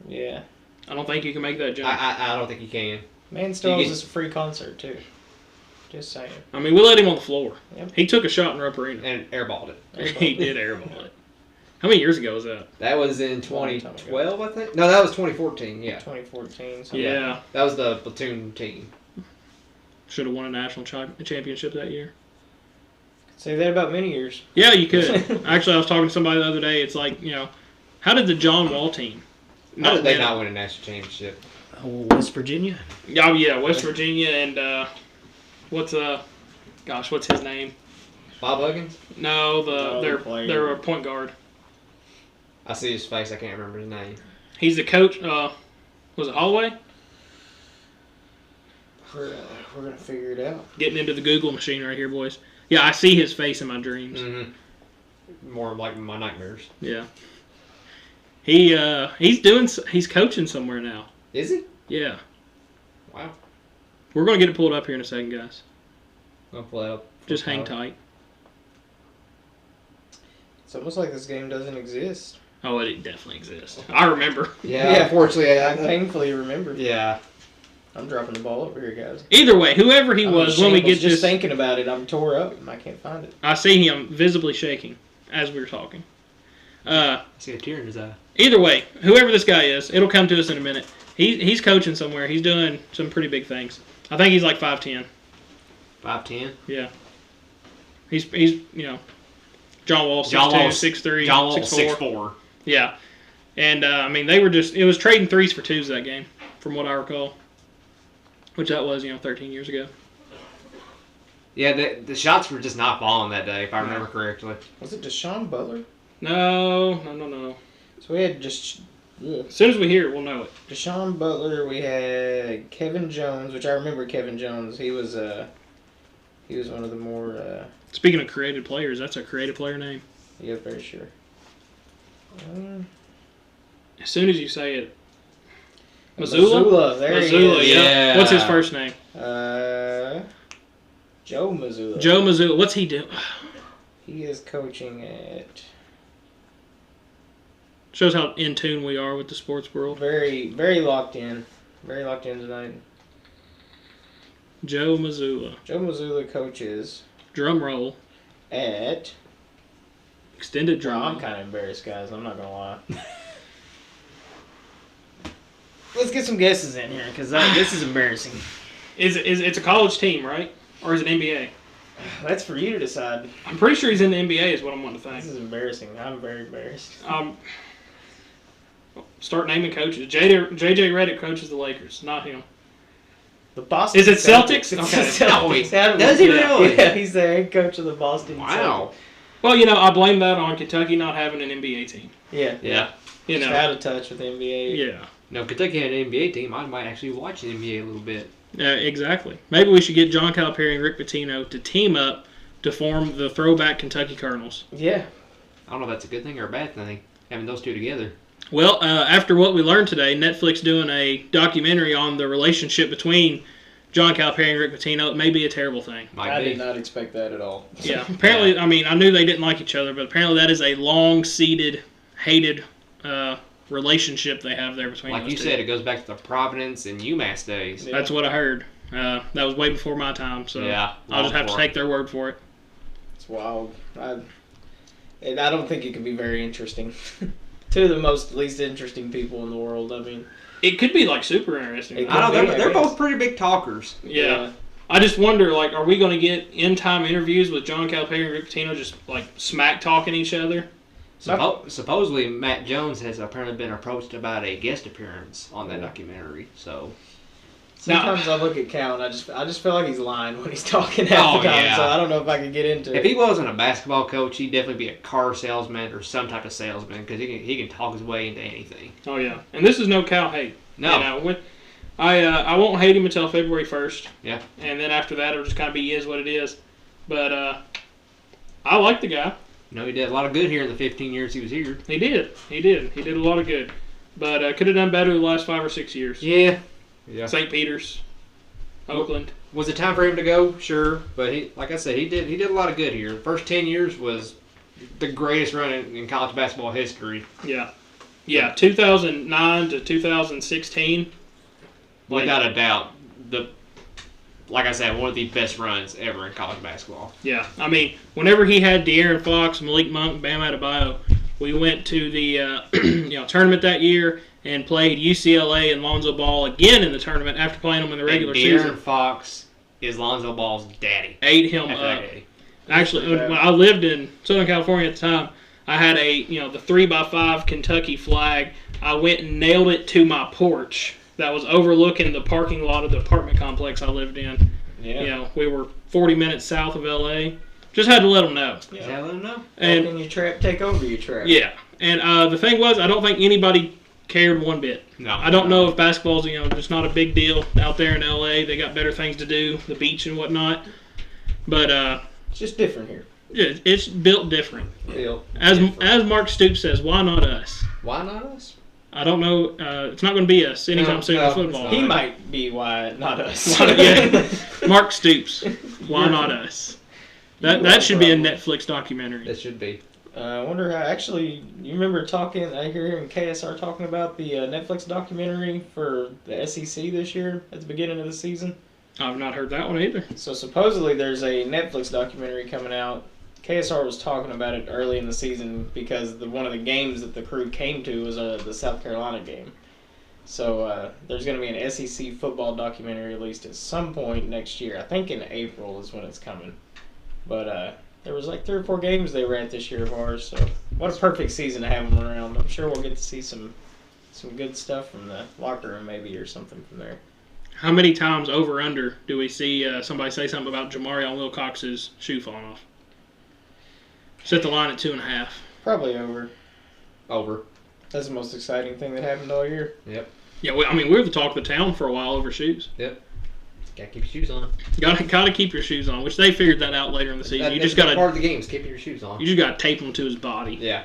Speaker 3: Yeah.
Speaker 1: I don't think you can make that jump.
Speaker 2: I don't think he can.
Speaker 3: Man still
Speaker 2: You
Speaker 3: owes us a free concert, too. Just saying.
Speaker 1: I mean, we let him on the floor.
Speaker 3: Yep.
Speaker 1: He took a shot in Rupp Arena.
Speaker 2: And airballed it.
Speaker 1: He did airball it. How many years ago was that?
Speaker 2: That was in
Speaker 3: Long time ago.
Speaker 2: 2012, I think. No, that was 2014. Yeah.
Speaker 3: 2014. So
Speaker 1: Yeah.
Speaker 2: That was the platoon team.
Speaker 1: Should have won a national championship that year.
Speaker 3: Say that about many years.
Speaker 1: Yeah, you could. Actually, I was talking to somebody the other day. It's like, how did the John Wall team
Speaker 2: How did they
Speaker 1: win?
Speaker 2: not win a national championship?
Speaker 3: West Virginia.
Speaker 1: Oh, yeah, West Virginia and what's his name?
Speaker 2: Bob Huggins?
Speaker 1: No,
Speaker 3: No,
Speaker 1: their
Speaker 3: player.
Speaker 1: point guard.
Speaker 2: I see his face. I can't remember his name.
Speaker 1: He's the coach. Was it Holloway?
Speaker 3: We're gonna figure it out.
Speaker 1: Getting into the Google machine right here, boys. Yeah, I see his face in my dreams.
Speaker 2: Mm-hmm. More like my nightmares.
Speaker 1: Yeah. He's coaching somewhere now.
Speaker 2: Is he?
Speaker 1: Yeah.
Speaker 2: Wow.
Speaker 1: We're going to get it pulled up here in a second, guys.
Speaker 2: I'll pull that up.
Speaker 1: Just hang tight.
Speaker 3: It's almost like this game doesn't exist.
Speaker 1: Oh, it definitely exists. I remember.
Speaker 2: Yeah,
Speaker 3: Yeah.
Speaker 2: unfortunately.
Speaker 3: I painfully remember.
Speaker 2: Yeah.
Speaker 3: I'm dropping the ball over here, guys.
Speaker 1: Either way, whoever he
Speaker 3: I'm
Speaker 1: was,
Speaker 3: in
Speaker 1: when we
Speaker 3: shambles.
Speaker 1: get
Speaker 3: just
Speaker 1: this,
Speaker 3: thinking about it, I'm tore up and I can't find it.
Speaker 1: I see him visibly shaking as we were talking.
Speaker 2: I see a tear in his eye.
Speaker 1: Either way, whoever this guy is, it'll come to us in a minute. He's coaching somewhere. He's doing some pretty big things. I think he's like 5'10".
Speaker 2: 5'10".
Speaker 1: Yeah. He's John Wall 6'2",
Speaker 2: John Wall's
Speaker 1: 6'3",
Speaker 2: John Wall
Speaker 1: 6'4".
Speaker 2: 6'4".
Speaker 1: Yeah. And, it was trading threes for twos that game, from what I recall. Which that was, 13 years ago.
Speaker 2: Yeah, the shots were just not falling that day, if I remember correctly.
Speaker 3: Was it Deshaun Butler?
Speaker 1: No.
Speaker 3: So we had just
Speaker 1: As soon as we hear it, we'll know it.
Speaker 3: Deshaun Butler. We had Kevin Jones, which I remember Kevin Jones. He was one of the more.
Speaker 1: Speaking of creative players, that's a creative player name.
Speaker 3: Yeah, very sure.
Speaker 1: As soon as you say it. Missoula?
Speaker 3: There he
Speaker 1: Missoula,
Speaker 3: is.
Speaker 1: yeah.
Speaker 2: Yeah.
Speaker 1: What's his first name?
Speaker 3: Joe Missoula.
Speaker 1: Joe Missoula. What's he do?
Speaker 3: He is coaching at
Speaker 1: Shows how in tune we are with the sports world.
Speaker 3: very, very locked in. Very locked in tonight.
Speaker 1: Joe Missoula.
Speaker 3: Joe Missoula coaches
Speaker 1: Drum roll.
Speaker 3: at.
Speaker 1: Extended
Speaker 3: Well,
Speaker 1: drum.
Speaker 3: I'm kind of embarrassed, guys. I'm not gonna lie. Let's get some guesses in here, because this is embarrassing.
Speaker 1: It's a college team, right? Or is it NBA?
Speaker 3: That's for you to decide.
Speaker 1: I'm pretty sure he's in the NBA is what I'm wanting to
Speaker 3: This
Speaker 1: think.
Speaker 3: is embarrassing. I'm very embarrassed.
Speaker 1: Start naming coaches. JJ Redick coaches the Lakers, not him.
Speaker 3: The Boston.
Speaker 1: Is it Celtics?
Speaker 3: It's
Speaker 1: Okay.
Speaker 3: the Celtics.
Speaker 2: Does he
Speaker 3: Yeah.
Speaker 2: really?
Speaker 3: Yeah, he's the head coach of the Boston.
Speaker 2: Wow.
Speaker 1: Well, I blame that on Kentucky not having an NBA team.
Speaker 3: Celtics. Yeah.
Speaker 2: Yeah.
Speaker 3: He's out of touch with the NBA.
Speaker 1: Yeah.
Speaker 2: No, Kentucky had an NBA team. I might actually watch the NBA a little bit.
Speaker 1: Exactly. Maybe we should get John Calipari and Rick Pitino to team up to form the throwback Kentucky Colonels.
Speaker 3: Yeah.
Speaker 2: I don't know if that's a good thing or a bad thing, having those two together.
Speaker 1: Well, after what we learned today, Netflix doing a documentary on the relationship between John Calipari and Rick Pitino, it may be a terrible thing.
Speaker 3: I did not expect that at all.
Speaker 1: Yeah, apparently, I mean, I knew they didn't like each other, but apparently that is a long-seated, hated relationship they have there between
Speaker 2: Like
Speaker 1: those
Speaker 2: you
Speaker 1: two.
Speaker 2: said, it goes back to the Providence and UMass days.
Speaker 3: Yeah.
Speaker 1: That's what I heard. That was way before my time, so
Speaker 2: Yeah,
Speaker 1: I'll just have to take their word for it.
Speaker 3: It's wild. And I don't think it could be very interesting. Two of the least interesting people in the world. I mean,
Speaker 1: It could be like super interesting.
Speaker 2: I don't know. They're
Speaker 3: guess.
Speaker 2: both pretty big talkers.
Speaker 1: Yeah. I just wonder, like, are we going to get in-time interviews with John Calipari and Rick Pitino just, like, smack-talking each other?
Speaker 2: Supposedly, Matt Jones has apparently been approached about a guest appearance on that documentary. So
Speaker 3: sometimes I look at Cal and I just feel like he's lying when he's talking half the time.
Speaker 2: yeah.
Speaker 3: So I don't know if I could get into
Speaker 2: if
Speaker 3: it.
Speaker 2: he wasn't a basketball coach, he'd definitely be a car salesman or some type of salesman because he can talk his way into anything.
Speaker 1: Oh, yeah. And this is no Cal hate.
Speaker 2: No.
Speaker 1: You know, I won't hate him until February 1st.
Speaker 2: Yeah.
Speaker 1: And then after that, it'll just kind of be is what it is. But I like the guy.
Speaker 2: No, he did a lot of good here in the 15 years he was here.
Speaker 1: He did. He did a lot of good. But could have done better the last 5 or 6 years.
Speaker 2: Yeah.
Speaker 1: St. Peter's, Oakland.
Speaker 2: Was it time for him to go? Sure. But he, like I said, he did a lot of good here. The first 10 years was the greatest run in college basketball history.
Speaker 1: Yeah. Yeah, 2009 to 2016.
Speaker 2: Without a doubt. Like I said, one of the best runs ever in college basketball.
Speaker 1: Yeah, I mean, whenever he had De'Aaron Fox, Malik Monk, Bam Adebayo, we went to the tournament that year and played UCLA and Lonzo Ball again in the tournament after playing them in the regular
Speaker 2: and
Speaker 1: season.
Speaker 2: De'Aaron Fox is Lonzo Ball's daddy.
Speaker 1: Ate him
Speaker 2: After
Speaker 1: up.
Speaker 2: that day.
Speaker 1: Actually, when I lived in Southern California at the time, I had the 3x5 Kentucky flag. I went and nailed it to my porch that was overlooking the parking lot of the apartment complex I lived in.
Speaker 3: Yeah.
Speaker 1: We were 40 minutes south of LA. Just had to let them know.
Speaker 2: Yeah, let him know.
Speaker 1: And
Speaker 3: Walk in your trap, take over your trap.
Speaker 1: yeah, and the thing was, I don't think anybody cared one bit.
Speaker 2: No.
Speaker 1: I don't know if basketball's just not a big deal out there in LA. They got better things to do, the beach and whatnot. But
Speaker 3: It's just different here.
Speaker 1: it's built different.
Speaker 2: Built
Speaker 1: As
Speaker 2: different.
Speaker 1: Mark Stoops says, why not us?
Speaker 2: Why not us?
Speaker 1: I don't know. It's not going to be us anytime
Speaker 2: No,
Speaker 1: soon
Speaker 2: no,
Speaker 1: in football.
Speaker 3: He might be why, not us.
Speaker 1: Yeah. Mark Stoops. Why not us? That should be a Netflix documentary.
Speaker 2: That should be.
Speaker 3: I wonder how. Actually, you remember talking? I hear in KSR talking about the Netflix documentary for the SEC this year at the beginning of the season.
Speaker 1: I've not heard that one either.
Speaker 3: So supposedly there's a Netflix documentary coming out. KSR was talking about it early in the season because one of the games that the crew came to was the South Carolina game. So there's going to be an SEC football documentary released at some point next year. I think in April is when it's coming. But there was like 3 or 4 games they were at this year of ours. So what a perfect season to have them around. I'm sure we'll get to see some good stuff from the locker room maybe or something from there.
Speaker 1: How many times over under do we see somebody say something about Jamarion Wilcox's shoe falling off? Set the line at 2.5.
Speaker 3: Probably over.
Speaker 2: Over.
Speaker 3: That's the most exciting thing that happened all year.
Speaker 2: Yep.
Speaker 1: Yeah, we were the talk of the town for a while over shoes.
Speaker 2: Yep. Gotta keep your shoes on.
Speaker 1: Gotta keep your shoes on, which they figured that out later in the season.
Speaker 2: That's part of the game is keeping your shoes on.
Speaker 1: You just gotta tape them to his body.
Speaker 2: Yeah.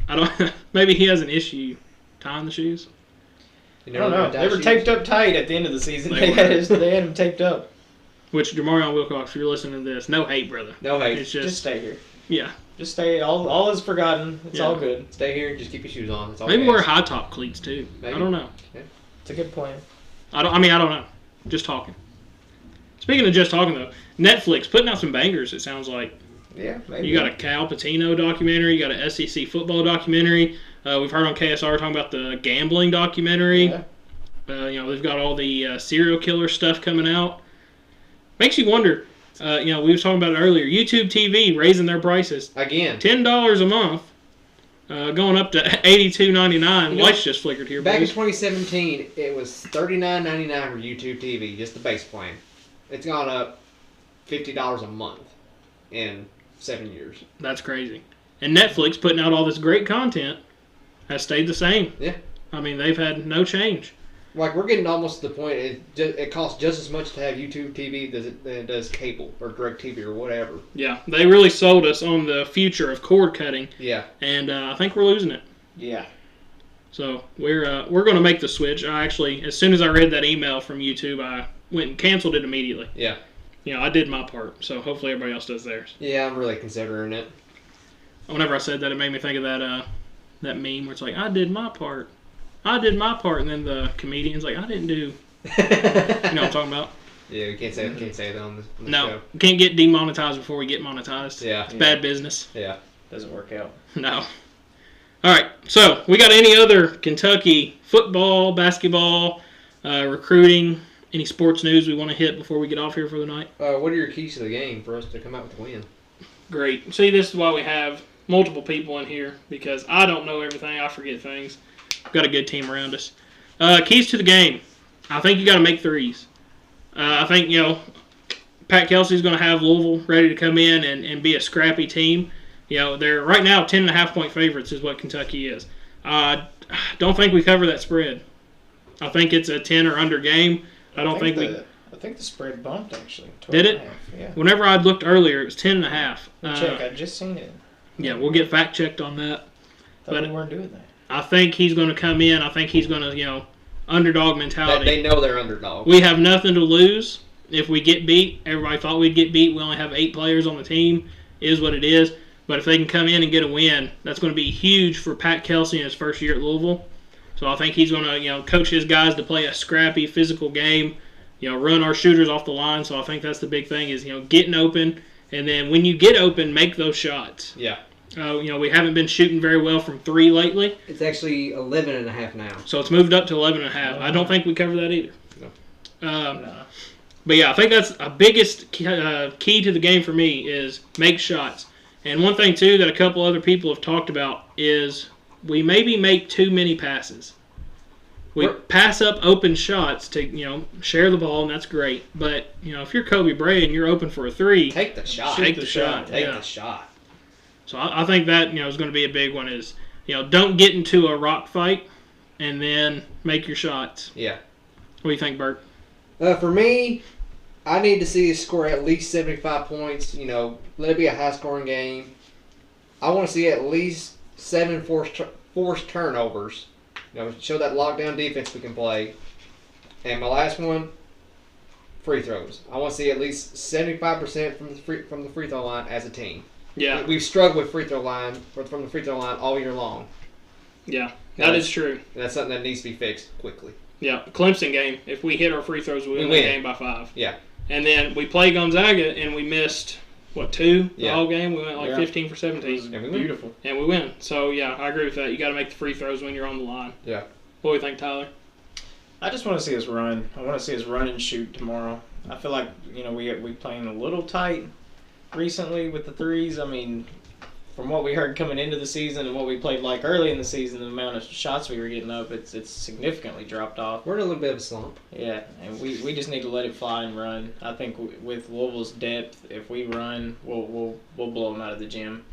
Speaker 1: I don't. Maybe he has an issue tying the shoes.
Speaker 2: You
Speaker 3: I don't know. They were taped up tight at the end of the season.
Speaker 1: They
Speaker 3: They had them taped up.
Speaker 1: Which Jamarion Wilcox, if you're listening to this, no hate, brother.
Speaker 2: No hate.
Speaker 1: It's
Speaker 3: Just
Speaker 1: just
Speaker 3: stay here.
Speaker 1: yeah.
Speaker 3: Just stay. All is forgotten. It's
Speaker 1: Yeah.
Speaker 3: all good.
Speaker 2: Stay here and just keep your shoes on. That's all
Speaker 1: Maybe
Speaker 2: we
Speaker 1: wear
Speaker 2: ask.
Speaker 1: high top cleats too.
Speaker 2: Maybe.
Speaker 1: I don't know.
Speaker 3: It's a good plan.
Speaker 1: I don't know. Just talking. Speaking of just talking though, Netflix putting out some bangers. It sounds like
Speaker 3: Yeah, maybe.
Speaker 1: you got a Cal Pitino documentary. You got an SEC football documentary. We've heard on KSR talking about the gambling documentary.
Speaker 3: Yeah.
Speaker 1: They've got all the serial killer stuff coming out. Makes you wonder. We were talking about it earlier. YouTube TV raising their prices
Speaker 2: Again.
Speaker 1: $10 a month, going up to $82.99. Lights just flickered here.
Speaker 2: Back in
Speaker 1: boys.
Speaker 2: 2017, it was $39.99 for YouTube TV, just the base plan. It's gone up $50 a month in 7 years.
Speaker 1: That's crazy. And Netflix putting out all this great content has stayed the same.
Speaker 2: Yeah.
Speaker 1: I mean, they've had no change.
Speaker 2: like we're getting almost to the point. It costs just as much to have YouTube TV than it does cable or DirecTV or whatever.
Speaker 1: Yeah, they really sold us on the future of cord cutting.
Speaker 2: Yeah,
Speaker 1: and I think we're losing it.
Speaker 3: Yeah.
Speaker 1: So we're going to make the switch. I actually, as soon as I read that email from YouTube, I went and canceled it immediately.
Speaker 2: Yeah.
Speaker 1: I did my part, so hopefully everybody else does theirs.
Speaker 2: Yeah, I'm really considering it.
Speaker 1: Whenever I said that, it made me think of that meme where it's like, I did my part, and then the comedian's like, I didn't do. You know what I'm talking about?
Speaker 2: Yeah, we can't say that on the
Speaker 1: No,
Speaker 2: show.
Speaker 1: we can't get demonetized before we get monetized.
Speaker 2: Yeah.
Speaker 1: It's bad business.
Speaker 2: Yeah.
Speaker 3: Doesn't work out.
Speaker 1: No. All right, so we got any other Kentucky football, basketball, recruiting, any sports news we want to hit before we get off here for the night?
Speaker 2: What are your keys to the game for us to come out with a win?
Speaker 1: Great. See, this is why we have multiple people in here, because I don't know everything. I forget things. We've got a good team around us. Keys to the game. I think you got to make threes. I think, Pat Kelsey's going to have Louisville ready to come in and be a scrappy team. They're right now 10.5-point favorites is what Kentucky is. I don't think we cover that spread. I think it's a 10 or under game. I think
Speaker 3: the spread bumped, actually.
Speaker 1: Did it?
Speaker 3: Yeah.
Speaker 1: Whenever I looked earlier, it was 10.5.
Speaker 3: Check. I just seen it.
Speaker 1: Yeah, we'll get fact checked on that.
Speaker 3: But we weren't doing that.
Speaker 1: I think he's going to come in. I think he's going to, underdog mentality.
Speaker 2: They know they're underdogs.
Speaker 1: We have nothing to lose if we get beat. Everybody thought we'd get beat. We only have 8 players on the team. Is what it is. But if they can come in and get a win, that's going to be huge for Pat Kelsey in his first year at Louisville. So I think he's going to, coach his guys to play a scrappy, physical game, run our shooters off the line. So I think that's the big thing is, getting open. And then when you get open, make those shots.
Speaker 2: Yeah.
Speaker 1: We haven't been shooting very well from 3 lately.
Speaker 2: It's actually 11.5 now.
Speaker 1: So it's moved up to 11.5. I don't think we cover that either.
Speaker 2: No.
Speaker 3: No.
Speaker 1: But yeah, I think that's a biggest key to the game for me is make shots. And one thing, too, that a couple other people have talked about is we maybe make too many passes. We pass up open shots to, share the ball, and that's great. But, if you're Kobe Bryant and you're open for a 3,
Speaker 2: take the shot.
Speaker 1: Take the shot.
Speaker 2: Take the shot.
Speaker 1: So I think that, is going to be a big one is, don't get into a rock fight and then make your shots.
Speaker 2: Yeah.
Speaker 1: What do you think, Bert?
Speaker 2: For me, I need to see us score at least 75 points. Let it be a high-scoring game. I want to see at least 7 forced turnovers. Show that lockdown defense we can play. And my last one, free throws. I want to see at least 75% from the free throw line as a team.
Speaker 1: Yeah.
Speaker 2: We've struggled with from the free throw line all year long.
Speaker 1: Yeah, that is true.
Speaker 2: That's something that needs to be fixed quickly.
Speaker 1: Yeah, Clemson game. If we hit our free throws, we win the game by 5.
Speaker 2: Yeah.
Speaker 1: And then we play Gonzaga, and we missed, 2 the whole game? We went 15 for 17.
Speaker 2: And we
Speaker 3: Beautiful.
Speaker 1: And we win. So, yeah, I agree with that. You got to make the free throws when you're on the line.
Speaker 2: Yeah.
Speaker 1: What do you think, Tyler?
Speaker 3: I just want to see us run. I want to see us run and shoot tomorrow. I feel like, we playing a little tight recently with the threes. I mean, from what we heard coming into the season and what we played like early in the season, the amount of shots we were getting up, it's significantly dropped off.
Speaker 2: We're in a little bit of a slump.
Speaker 3: Yeah, and we just need to let it fly and run. I think with Louisville's depth, if we run, we'll blow them out of the gym,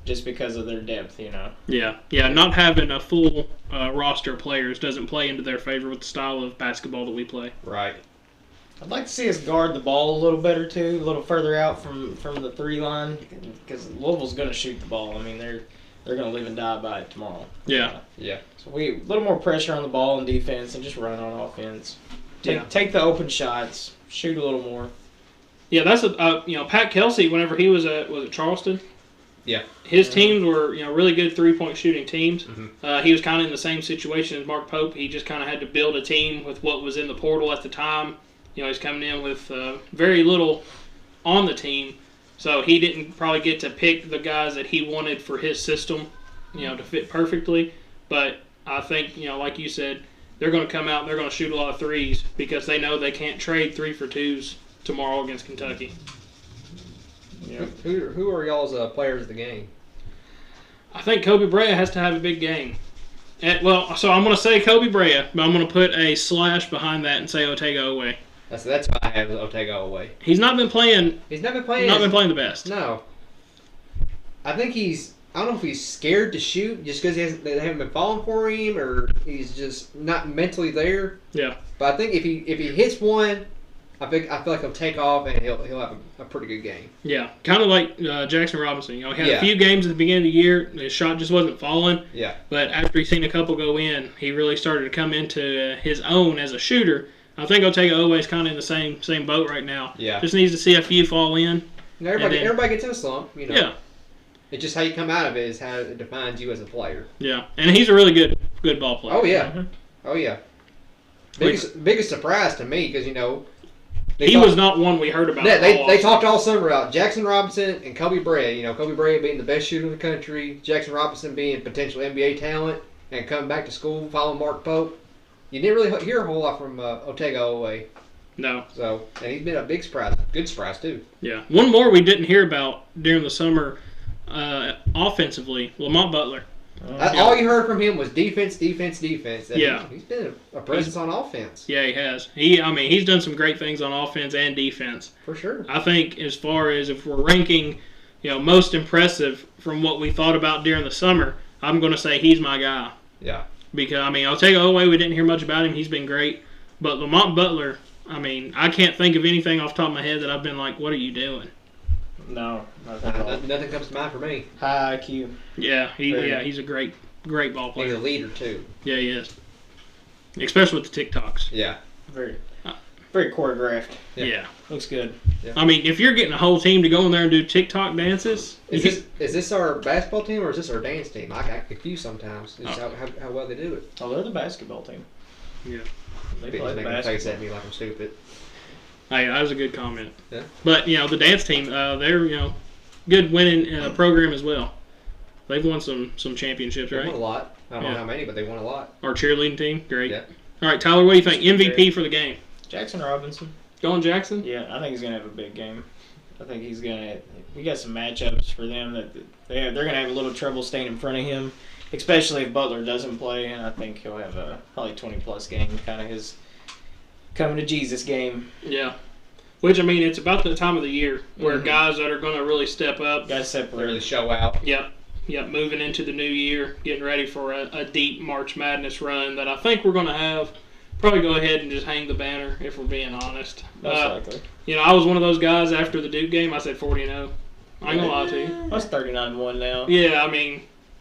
Speaker 3: just because of their depth,
Speaker 1: Yeah, not having a full roster of players doesn't play into their favor with the style of basketball that we play.
Speaker 2: Right.
Speaker 3: I'd like to see us guard the ball a little better too, a little further out from the 3 line, because Louisville's going to shoot the ball. I mean, they're going to live and die by it tomorrow.
Speaker 1: Yeah.
Speaker 2: Yeah.
Speaker 3: So a little more pressure on the ball and defense, and just run on offense.
Speaker 1: Yeah.
Speaker 3: Take the open shots, shoot a little more.
Speaker 1: Yeah, that's Pat Kelsey. Whenever he was at Charleston.
Speaker 2: Yeah.
Speaker 1: His teams were really good 3-point shooting teams.
Speaker 2: Mm-hmm.
Speaker 1: He was kind of in the same situation as Mark Pope. He just kind of had to build a team with what was in the portal at the time. He's coming in with very little on the team, so he didn't probably get to pick the guys that he wanted for his system, to fit perfectly. But I think, like you said, they're going to come out and they're going to shoot a lot of threes because they know they can't trade 3-for-2s tomorrow against Kentucky.
Speaker 2: Yeah. Who are y'all's players of the game?
Speaker 1: I think Kobe Bryant has to have a big game. So I'm going to say Kobe Bryant, but I'm going to put a slash behind that and say Otega Oweh.
Speaker 2: That's why I have Otega Oweh.
Speaker 1: He's not been playing.
Speaker 2: He's not been playing.
Speaker 1: Not been playing the best.
Speaker 2: No. I think he's I don't know if he's scared to shoot just because they haven't been falling for him, or he's just not mentally there.
Speaker 1: Yeah.
Speaker 2: But I think if he hits one, I feel like he'll take off and he'll have a pretty good game.
Speaker 1: Yeah, kind of like Jackson Robinson. You know, he had
Speaker 2: Yeah.
Speaker 1: a few games at the beginning of the year. His shot just wasn't falling.
Speaker 2: Yeah.
Speaker 1: But after he's seen a couple go in, he really started to come into his own as a shooter. I think Otega is kind of in the same boat right now.
Speaker 2: Yeah.
Speaker 1: Just needs to see a few fall in.
Speaker 2: You know, everybody gets in a slump. You know.
Speaker 1: Yeah.
Speaker 2: It's just how you come out of it is how it defines you as a player.
Speaker 1: Yeah, and he's a really good ball player.
Speaker 2: Oh yeah.
Speaker 3: Mhm.
Speaker 2: Oh yeah. Biggest surprise to me because
Speaker 1: He was not one we heard about.
Speaker 2: Yeah, they
Speaker 1: offseason.
Speaker 2: talked all summer about Jackson Robinson and Kobe Bryant. You know, Kobe Bryant being the best shooter in the country, Jackson Robinson being potential NBA talent, and coming back to school following Mark Pope. You didn't really hear a whole lot from Otega Oweh.
Speaker 1: No.
Speaker 2: So, and he's been a big surprise, good surprise too.
Speaker 1: Yeah. One more we didn't hear about during the summer offensively, Lamont Butler.
Speaker 2: All you heard from him was defense.
Speaker 1: Yeah.
Speaker 2: He's been a presence on offense.
Speaker 1: Yeah, he has. He's done some great things on offense and defense.
Speaker 2: For sure.
Speaker 1: I think as far as if we're ranking, most impressive from what we thought about during the summer, I'm going to say he's my guy.
Speaker 2: Yeah.
Speaker 1: Because, Otega Oweh, we didn't hear much about him. He's been great. But Lamont Butler, I can't think of anything off the top of my head that I've been like, what are you doing?
Speaker 3: No, not at all.
Speaker 2: Nothing comes to mind for me.
Speaker 3: High IQ.
Speaker 1: Yeah, he's a great ball
Speaker 2: He's
Speaker 1: player.
Speaker 2: a leader too.
Speaker 1: Yeah, he is. Especially with the TikToks.
Speaker 2: Yeah.
Speaker 3: Very choreographed.
Speaker 1: Yeah.
Speaker 3: Looks good.
Speaker 2: Yeah.
Speaker 1: If you're getting a whole team to go in there and do TikTok dances,
Speaker 2: Is this our basketball team or is this our dance team? I get confused sometimes. Just how well they do it.
Speaker 3: Oh, they're the basketball team.
Speaker 1: Yeah.
Speaker 3: They
Speaker 2: Just
Speaker 3: play the
Speaker 2: making a face
Speaker 3: basketball.
Speaker 2: at me like I'm stupid.
Speaker 1: Hey, that was a good comment.
Speaker 2: Yeah.
Speaker 1: But the dance team, they're good winning program as well. They've won some championships,
Speaker 2: They
Speaker 1: right?
Speaker 2: won a lot. I don't
Speaker 1: Yeah.
Speaker 2: know how many, but they won a lot.
Speaker 1: Our cheerleading team, great.
Speaker 2: Yeah.
Speaker 1: All right, Tyler, what do you think? MVP for the game?
Speaker 3: Jackson Robinson.
Speaker 1: Going Jackson?
Speaker 3: Yeah, I think he's gonna have a big game. I think he's gonna. We got some matchups for them that they're gonna have a little trouble staying in front of him, especially if Butler doesn't play. And I think he'll have a probably 20+ game, kind of his coming to Jesus game.
Speaker 1: Yeah. Which it's about the time of the year where
Speaker 3: Mhm.
Speaker 1: guys that are going to really step up.
Speaker 3: Got to
Speaker 2: They
Speaker 3: separate.
Speaker 2: really show out.
Speaker 1: Yep, moving into the new year, getting ready for a deep March Madness run that I think we're going to have. Probably go ahead and just hang the banner if we're being honest.
Speaker 3: Most likely.
Speaker 1: I was one of those guys after the Duke game. I said 40-0. I ain't gonna lie to you.
Speaker 3: That's 39-1 now.
Speaker 1: Yeah,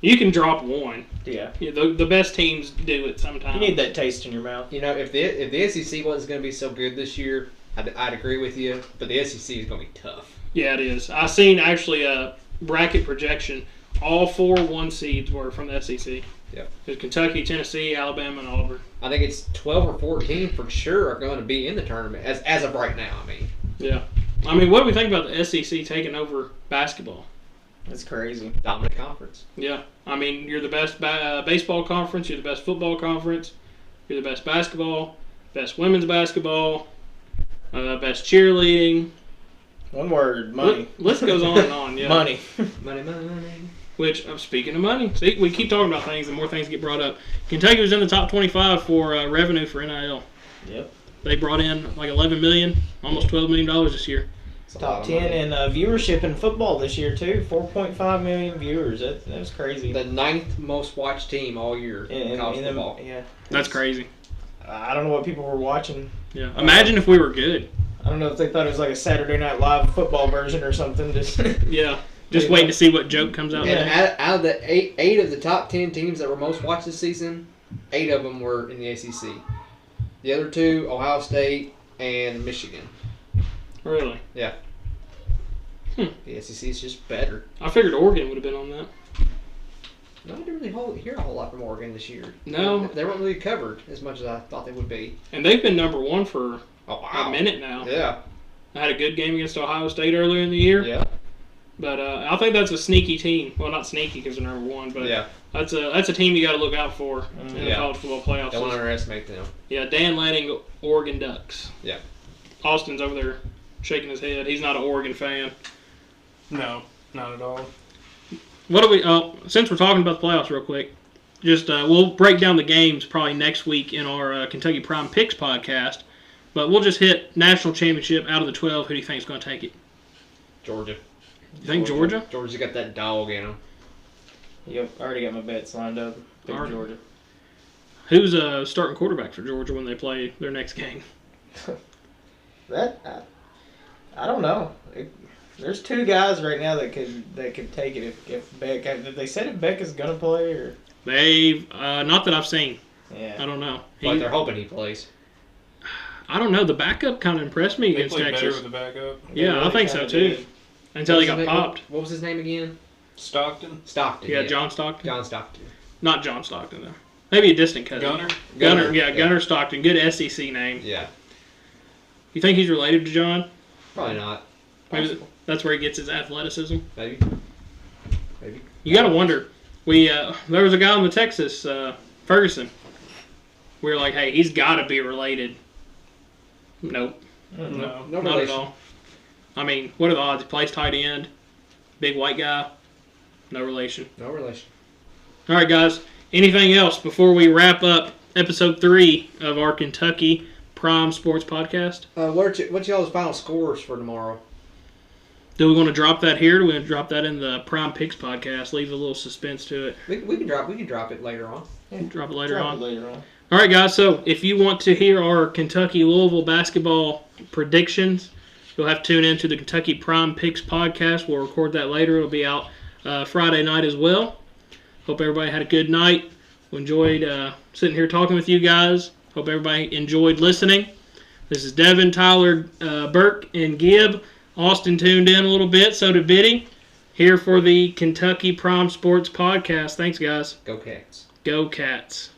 Speaker 1: you can drop one.
Speaker 3: Yeah.
Speaker 1: Yeah, the best teams do it sometimes.
Speaker 3: You need that taste in your mouth.
Speaker 2: If the SEC wasn't going to be so good this year, I'd agree with you. But the SEC is going to be tough.
Speaker 1: Yeah, it is. I seen actually a bracket projection. All 4 1 seeds were from the SEC.
Speaker 2: Yep.
Speaker 1: There's Kentucky, Tennessee, Alabama, and Auburn.
Speaker 2: I think it's 12 or 14 for sure are going to be in the tournament as of right now.
Speaker 1: Yeah. What do we think about the SEC taking over basketball?
Speaker 3: That's crazy.
Speaker 2: Dominant conference.
Speaker 1: Yeah. You're the best baseball conference. You're the best football conference. You're the best basketball, best women's basketball, best cheerleading.
Speaker 3: One word, money.
Speaker 1: List goes on and on. Yeah.
Speaker 3: Money.
Speaker 2: Money.
Speaker 1: Which, speaking of money, see, we keep talking about things, the more things get brought up. Kentucky was in the top 25 for revenue for NIL.
Speaker 3: Yep.
Speaker 1: They brought in like $11 million, almost $12 million this year.
Speaker 3: Top 10 in viewership in football this year, too. 4.5 million viewers. That's crazy.
Speaker 2: The 9th most watched team all year in college football.
Speaker 3: Yeah.
Speaker 1: That's crazy.
Speaker 3: I don't know what people were watching.
Speaker 1: Yeah. Imagine if we were good.
Speaker 3: I don't know if they thought it was like a Saturday Night Live football version or something. Just
Speaker 1: Yeah. Just waiting to see what joke comes out.
Speaker 3: Yeah.
Speaker 1: next.
Speaker 2: And out of the eight of the top 10 teams that were most watched this season, 8 of them were in the SEC. The other 2, Ohio State and Michigan.
Speaker 1: Really?
Speaker 2: Yeah. The SEC is just better.
Speaker 1: I figured Oregon would have been on that.
Speaker 2: No, I didn't really hear a whole lot from Oregon this year.
Speaker 1: No.
Speaker 2: They weren't really covered as much as I thought they would be.
Speaker 1: And they've been number 1 for
Speaker 2: Oh, wow.
Speaker 1: a minute now.
Speaker 2: Yeah.
Speaker 1: I had a good game against Ohio State earlier in the year.
Speaker 2: Yeah.
Speaker 1: But I think that's a sneaky team. Well, not sneaky because they're number 1, but
Speaker 2: Yeah.
Speaker 1: that's a team you got to look out for in the
Speaker 2: Yeah.
Speaker 1: college football playoffs.
Speaker 2: Don't underestimate them.
Speaker 1: Yeah, Dan Lanning, Oregon Ducks.
Speaker 2: Yeah.
Speaker 1: Austin's over there shaking his head. He's not an Oregon fan.
Speaker 4: No, not at all.
Speaker 1: What do we? Since we're talking about the playoffs, real quick, just we'll break down the games probably next week in our Kentucky Prime Picks podcast. But we'll just hit national championship out of the 12. Who do you think is going to take it?
Speaker 2: Georgia.
Speaker 1: You think Georgia?
Speaker 2: Georgia's got that dog in them.
Speaker 3: Yep, I already got my bets lined up. Pick
Speaker 1: Alright.
Speaker 3: Georgia.
Speaker 1: Who's starting quarterback for Georgia when they play their next game?
Speaker 3: I don't know. There's two guys right now that could take it if Beck. Did they said if Beck is gonna play or?
Speaker 1: They not that I've seen.
Speaker 3: Yeah.
Speaker 1: I don't know.
Speaker 2: But they're hoping he plays.
Speaker 1: I don't know. The backup kind of impressed me
Speaker 4: They
Speaker 1: against
Speaker 4: played better
Speaker 1: Texas.
Speaker 4: with the backup.
Speaker 1: Yeah, I think so too. Until he got popped.
Speaker 2: What was his name again?
Speaker 4: Stockton.
Speaker 2: Stockton.
Speaker 1: Yeah, John Stockton.
Speaker 2: John Stockton.
Speaker 1: Not John Stockton though. Maybe a distant cousin.
Speaker 4: Gunner.
Speaker 1: Yeah, Gunner Stockton. Good SEC name.
Speaker 2: Yeah.
Speaker 1: You think he's related to John?
Speaker 2: Probably not.
Speaker 1: Maybe
Speaker 2: Possible.
Speaker 1: that's where he gets his athleticism.
Speaker 2: Maybe. Maybe.
Speaker 1: You got to wonder. There was a guy on the Texas, Ferguson. We were like, hey, he's got to be related. Nope.
Speaker 4: No.
Speaker 2: No
Speaker 1: Not
Speaker 2: relation.
Speaker 1: at all. I mean, what are the odds? He plays tight end, big white guy, no relation.
Speaker 2: No relation.
Speaker 1: All right, guys. Anything else before we wrap up episode 3 of our Kentucky Prime Sports Podcast?
Speaker 2: What's y'all's final scores for tomorrow?
Speaker 1: Do we want to drop that here? Or do we want to drop that in the Prime Picks podcast? Leave a little suspense to it.
Speaker 2: We can drop it later on.
Speaker 1: Drop it later
Speaker 3: Drop
Speaker 1: on.
Speaker 3: it later on.
Speaker 1: All right, guys. So if you want to hear our Kentucky-Louisville basketball predictions, you'll have to tune in to the Kentucky Prime Picks podcast. We'll record that later. It'll be out Friday night as well. Hope everybody had a good night. We enjoyed sitting here talking with you guys. Hope everybody enjoyed listening. This is Devin, Tyler, Burke, and Gibb. Austin tuned in a little bit. So did Biddy. Here for the Kentucky Prime Sports Podcast. Thanks, guys.
Speaker 2: Go Cats.
Speaker 1: Go Cats.